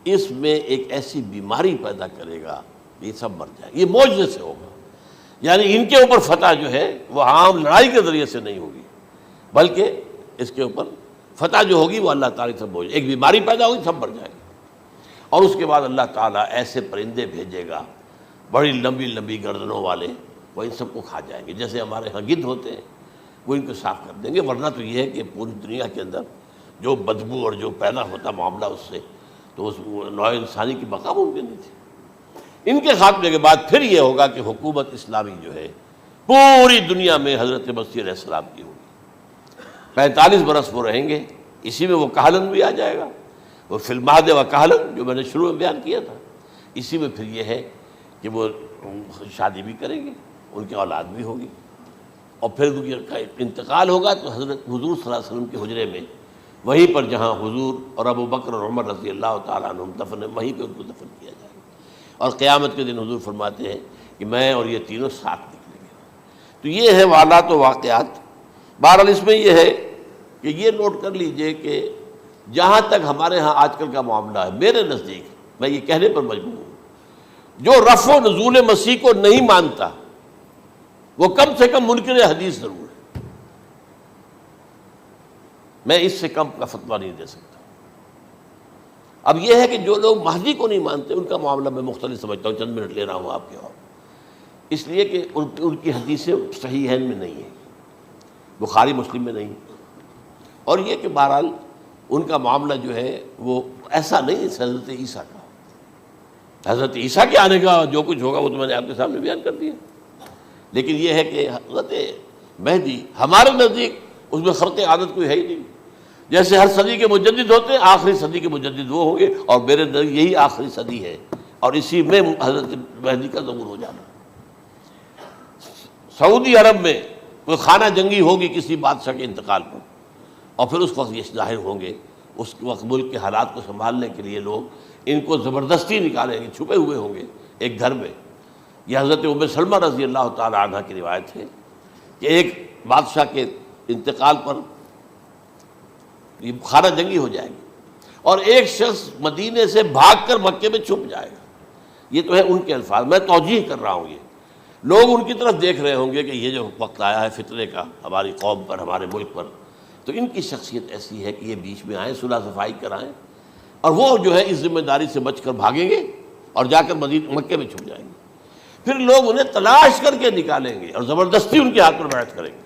اس میں ایک ایسی بیماری پیدا کرے گا، یہ سب مر جائیں گے، یہ معجزے سے ہوگا، یعنی ان کے اوپر فتح جو ہے وہ عام لڑائی کے ذریعے سے نہیں ہوگی، بلکہ اس کے اوپر فتح جو ہوگی وہ اللہ تعالیٰ سے ہوگی، ایک بیماری پیدا ہوگی، سب مر جائیں گے، اور اس کے بعد اللہ تعالیٰ ایسے پرندے بھیجے گا بڑی لمبی لمبی گردنوں والے، وہ ان سب کو کھا جائیں گے، جیسے ہمارے ہاں گدھ ہوتے ہیں، وہ ان کو صاف کر دیں گے۔ ورنہ تو یہ ہے کہ پوری دنیا کے اندر جو بدبو اور جو پیدا ہوتا معاملہ اس سے، تو اس نوع انسانی کی بقا ممکن نہیں تھی۔ ان کے خاتمے کے بعد پھر یہ ہوگا کہ حکومت اسلامی جو ہے پوری دنیا میں حضرت مسیح علیہ السلام کی ہوگی، 45 برس وہ رہیں گے، اسی میں وہ کہلن بھی آ جائے گا، وہ فی المہد و کہلن جو میں نے شروع میں بیان کیا تھا، اسی میں پھر یہ ہے کہ وہ شادی بھی کریں گے، ان کی اولاد بھی ہوگی، اور پھر ان کا انتقال ہوگا تو حضرت حضور صلی اللہ علیہ وسلم کے حجرے میں، وہیں پر جہاں حضور اور ابو بکر اور عمر رضی اللہ تعالیٰ عنہم دفن ہیں، وہیں پہ ان کو دفن کیا جائے گا، اور قیامت کے دن حضور فرماتے ہیں کہ میں اور یہ تینوں ساتھ نکلیں گے۔ تو یہ ہے حالات و واقعات۔ بہرحال اس میں یہ ہے کہ یہ نوٹ کر لیجئے کہ جہاں تک ہمارے ہاں آج کل کا معاملہ ہے، میرے نزدیک میں یہ کہنے پر مجبور ہوں، جو رفع و نزول مسیح کو نہیں مانتا وہ کم سے کم منکر حدیث ضرور ہے، میں اس سے کم کا فتویٰ نہیں دے سکتا۔ اب یہ ہے کہ جو لوگ مہدی کو نہیں مانتے ان کا معاملہ میں مختلف سمجھتا ہوں، چند منٹ لے رہا ہوں آپ کے، اور اس لیے کہ ان کی حدیثیں صحیحین میں نہیں ہیں، بخاری مسلم میں نہیں، اور یہ کہ بہرحال ان کا معاملہ جو ہے وہ ایسا نہیں ہے حضرت عیسیٰ کا۔ حضرت عیسیٰ کے آنے کا جو کچھ ہوگا وہ تو میں نے آپ کے سامنے بیان کر دیا، لیکن یہ ہے کہ حضرت مہدی ہمارے نزدیک اس میں خرق عادت کوئی ہے ہی نہیں، جیسے ہر صدی کے مجدد ہوتے ہیں، آخری صدی کے مجدد وہ ہوں گے، اور میرے نزدیک یہی آخری صدی ہے، اور اسی میں حضرت مہدی کا ظہور ہو جانا۔ سعودی عرب میں کوئی خانہ جنگی ہوگی کسی بادشاہ کے انتقال پر، اور پھر اس وقت یہ ظاہر ہوں گے، اس وقت ملک کے حالات کو سنبھالنے کے لیے لوگ ان کو زبردستی نکالیں گے، چھپے ہوئے ہوں گے ایک گھر میں، یہ حضرت ام سلمہ رضی اللہ تعالی عنہ کی روایت ہے کہ ایک بادشاہ کے انتقال پر یہ خانہ جنگی ہو جائے گی اور ایک شخص مدینے سے بھاگ کر مکے میں چھپ جائے گا. یہ تو ہے ان کے الفاظ، میں توجیح کر رہا ہوں. یہ لوگ ان کی طرف دیکھ رہے ہوں گے کہ یہ جو وقت آیا ہے فتنے کا ہماری قوم پر، ہمارے ملک پر، تو ان کی شخصیت ایسی ہے کہ یہ بیچ میں آئیں، صلح صفائی کرائیں، اور وہ جو ہے اس ذمہ داری سے بچ کر بھاگیں گے اور جا کر مکے میں چھپ جائیں گے. پھر لوگ انہیں تلاش کر کے نکالیں گے اور زبردستی ان کے ہاتھ پر بیعت کریں گے،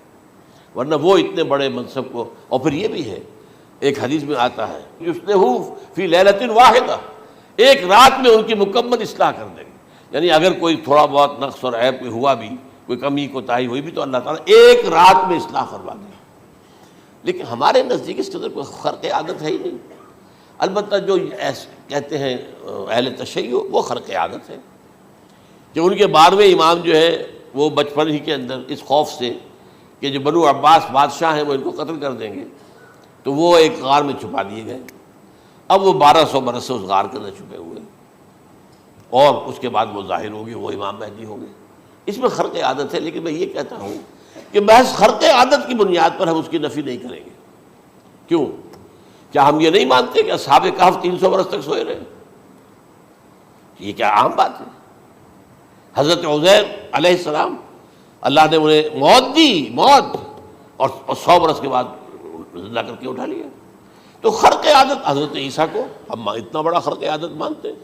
ورنہ وہ اتنے بڑے منصب کو. اور پھر یہ بھی ہے، ایک حدیث میں آتا ہے یصلحو فی لیلۃ واحدہ، ایک رات میں ان کی مکمل اصلاح کر دیں گے. یعنی اگر کوئی تھوڑا بہت نقص اور عیب کوئی ہوا بھی، کوئی کمی کوتاہی ہوئی بھی، تو اللہ تعالیٰ ایک رات میں اصلاح کروا دیں. لیکن ہمارے نزدیک اس کے اندر کوئی خرق عادت ہے ہی نہیں. البتہ جو کہتے ہیں اہل تشیع، وہ خرق عادت ہے کہ ان کے 12ویں امام جو ہے وہ بچپن ہی کے اندر اس خوف سے کہ جو بنو عباس بادشاہ ہیں وہ ان کو قتل کر دیں گے، تو وہ ایک غار میں چھپا دیے گئے. اب وہ 1200 برس سے اس غار کے اندر چھپے ہوئے، اور اس کے بعد وہ ظاہر ہوگی، وہ امام مہدی ہوں گے. اس میں خرق عادت ہے. لیکن میں یہ کہتا ہوں کہ محض خرق عادت کی بنیاد پر ہم اس کی نفی نہیں کریں گے. کیوں؟ کیا ہم یہ نہیں مانتے کہ اصحاب کہف 300 برس تک سوئے رہے؟ یہ کیا عام بات ہے؟ حضرت عزیر علیہ السلام، اللہ نے انہیں موت دی، موت، اور 100 برس کے بعد زندہ کر کے اٹھا لیا. تو خرق عادت حضرت عیسیٰ کو ہم اتنا بڑا خرق عادت مانتے ہیں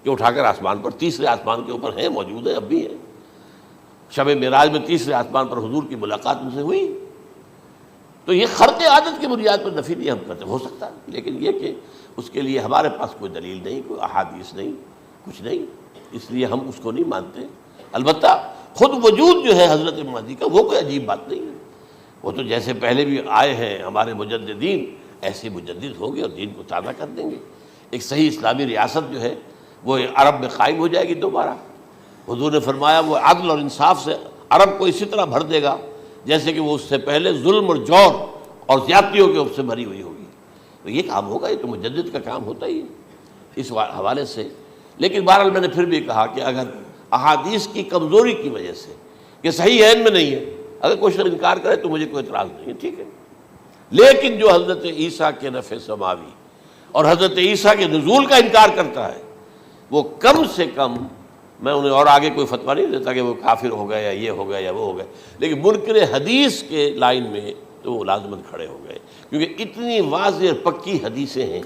کہ اٹھا کر آسمان پر، تیسرے آسمان کے اوپر ہیں، موجود ہیں، اب بھی ہیں. شب معراج میں تیسرے آسمان پر حضور کی ملاقات ان سے ہوئی. تو یہ خرق عادت کی بنیاد پر نفی نہیں ہم کرتے. ہو سکتا ہے، لیکن یہ کہ اس کے لیے ہمارے پاس کوئی دلیل نہیں، کوئی احادیث نہیں، کچھ نہیں، اس لیے ہم اس کو نہیں مانتے. البتہ خود وجود جو ہے حضرت مہدی کا، وہ کوئی عجیب بات نہیں ہے. وہ تو جیسے پہلے بھی آئے ہیں ہمارے مجددین، ایسے مجدد ہوں گے اور دین کو تازہ کر دیں گے. ایک صحیح اسلامی ریاست جو ہے وہ عرب میں قائم ہو جائے گی دوبارہ. حضور نے فرمایا وہ عدل اور انصاف سے عرب کو اسی طرح بھر دے گا جیسے کہ وہ اس سے پہلے ظلم اور جور اور زیادتیوں کے سے بھری ہوئی ہوگی. تو یہ کام ہوگا، یہ تو مجدد کا کام ہوتا ہی ہے اس حوالے سے. لیکن بہرحال میں نے پھر بھی کہا کہ اگر احادیث کی کمزوری کی وجہ سے کہ صحیح عین میں نہیں ہے، اگر کوئی شخص انکار کرے تو مجھے کوئی اعتراض نہیں ہے، ٹھیک ہے. لیکن جو حضرت عیسیٰ کے نفع سماوی اور حضرت عیسیٰ کے نزول کا انکار کرتا ہے، وہ کم سے کم، میں انہیں اور آگے کوئی فتویٰ نہیں دیتا کہ وہ کافر ہو گئے یا یہ ہو گئے یا وہ ہو گئے، لیکن منکر حدیث کے لائن میں تو وہ لازماً کھڑے ہو گئے، کیونکہ اتنی واضح اور پکی حدیثیں ہیں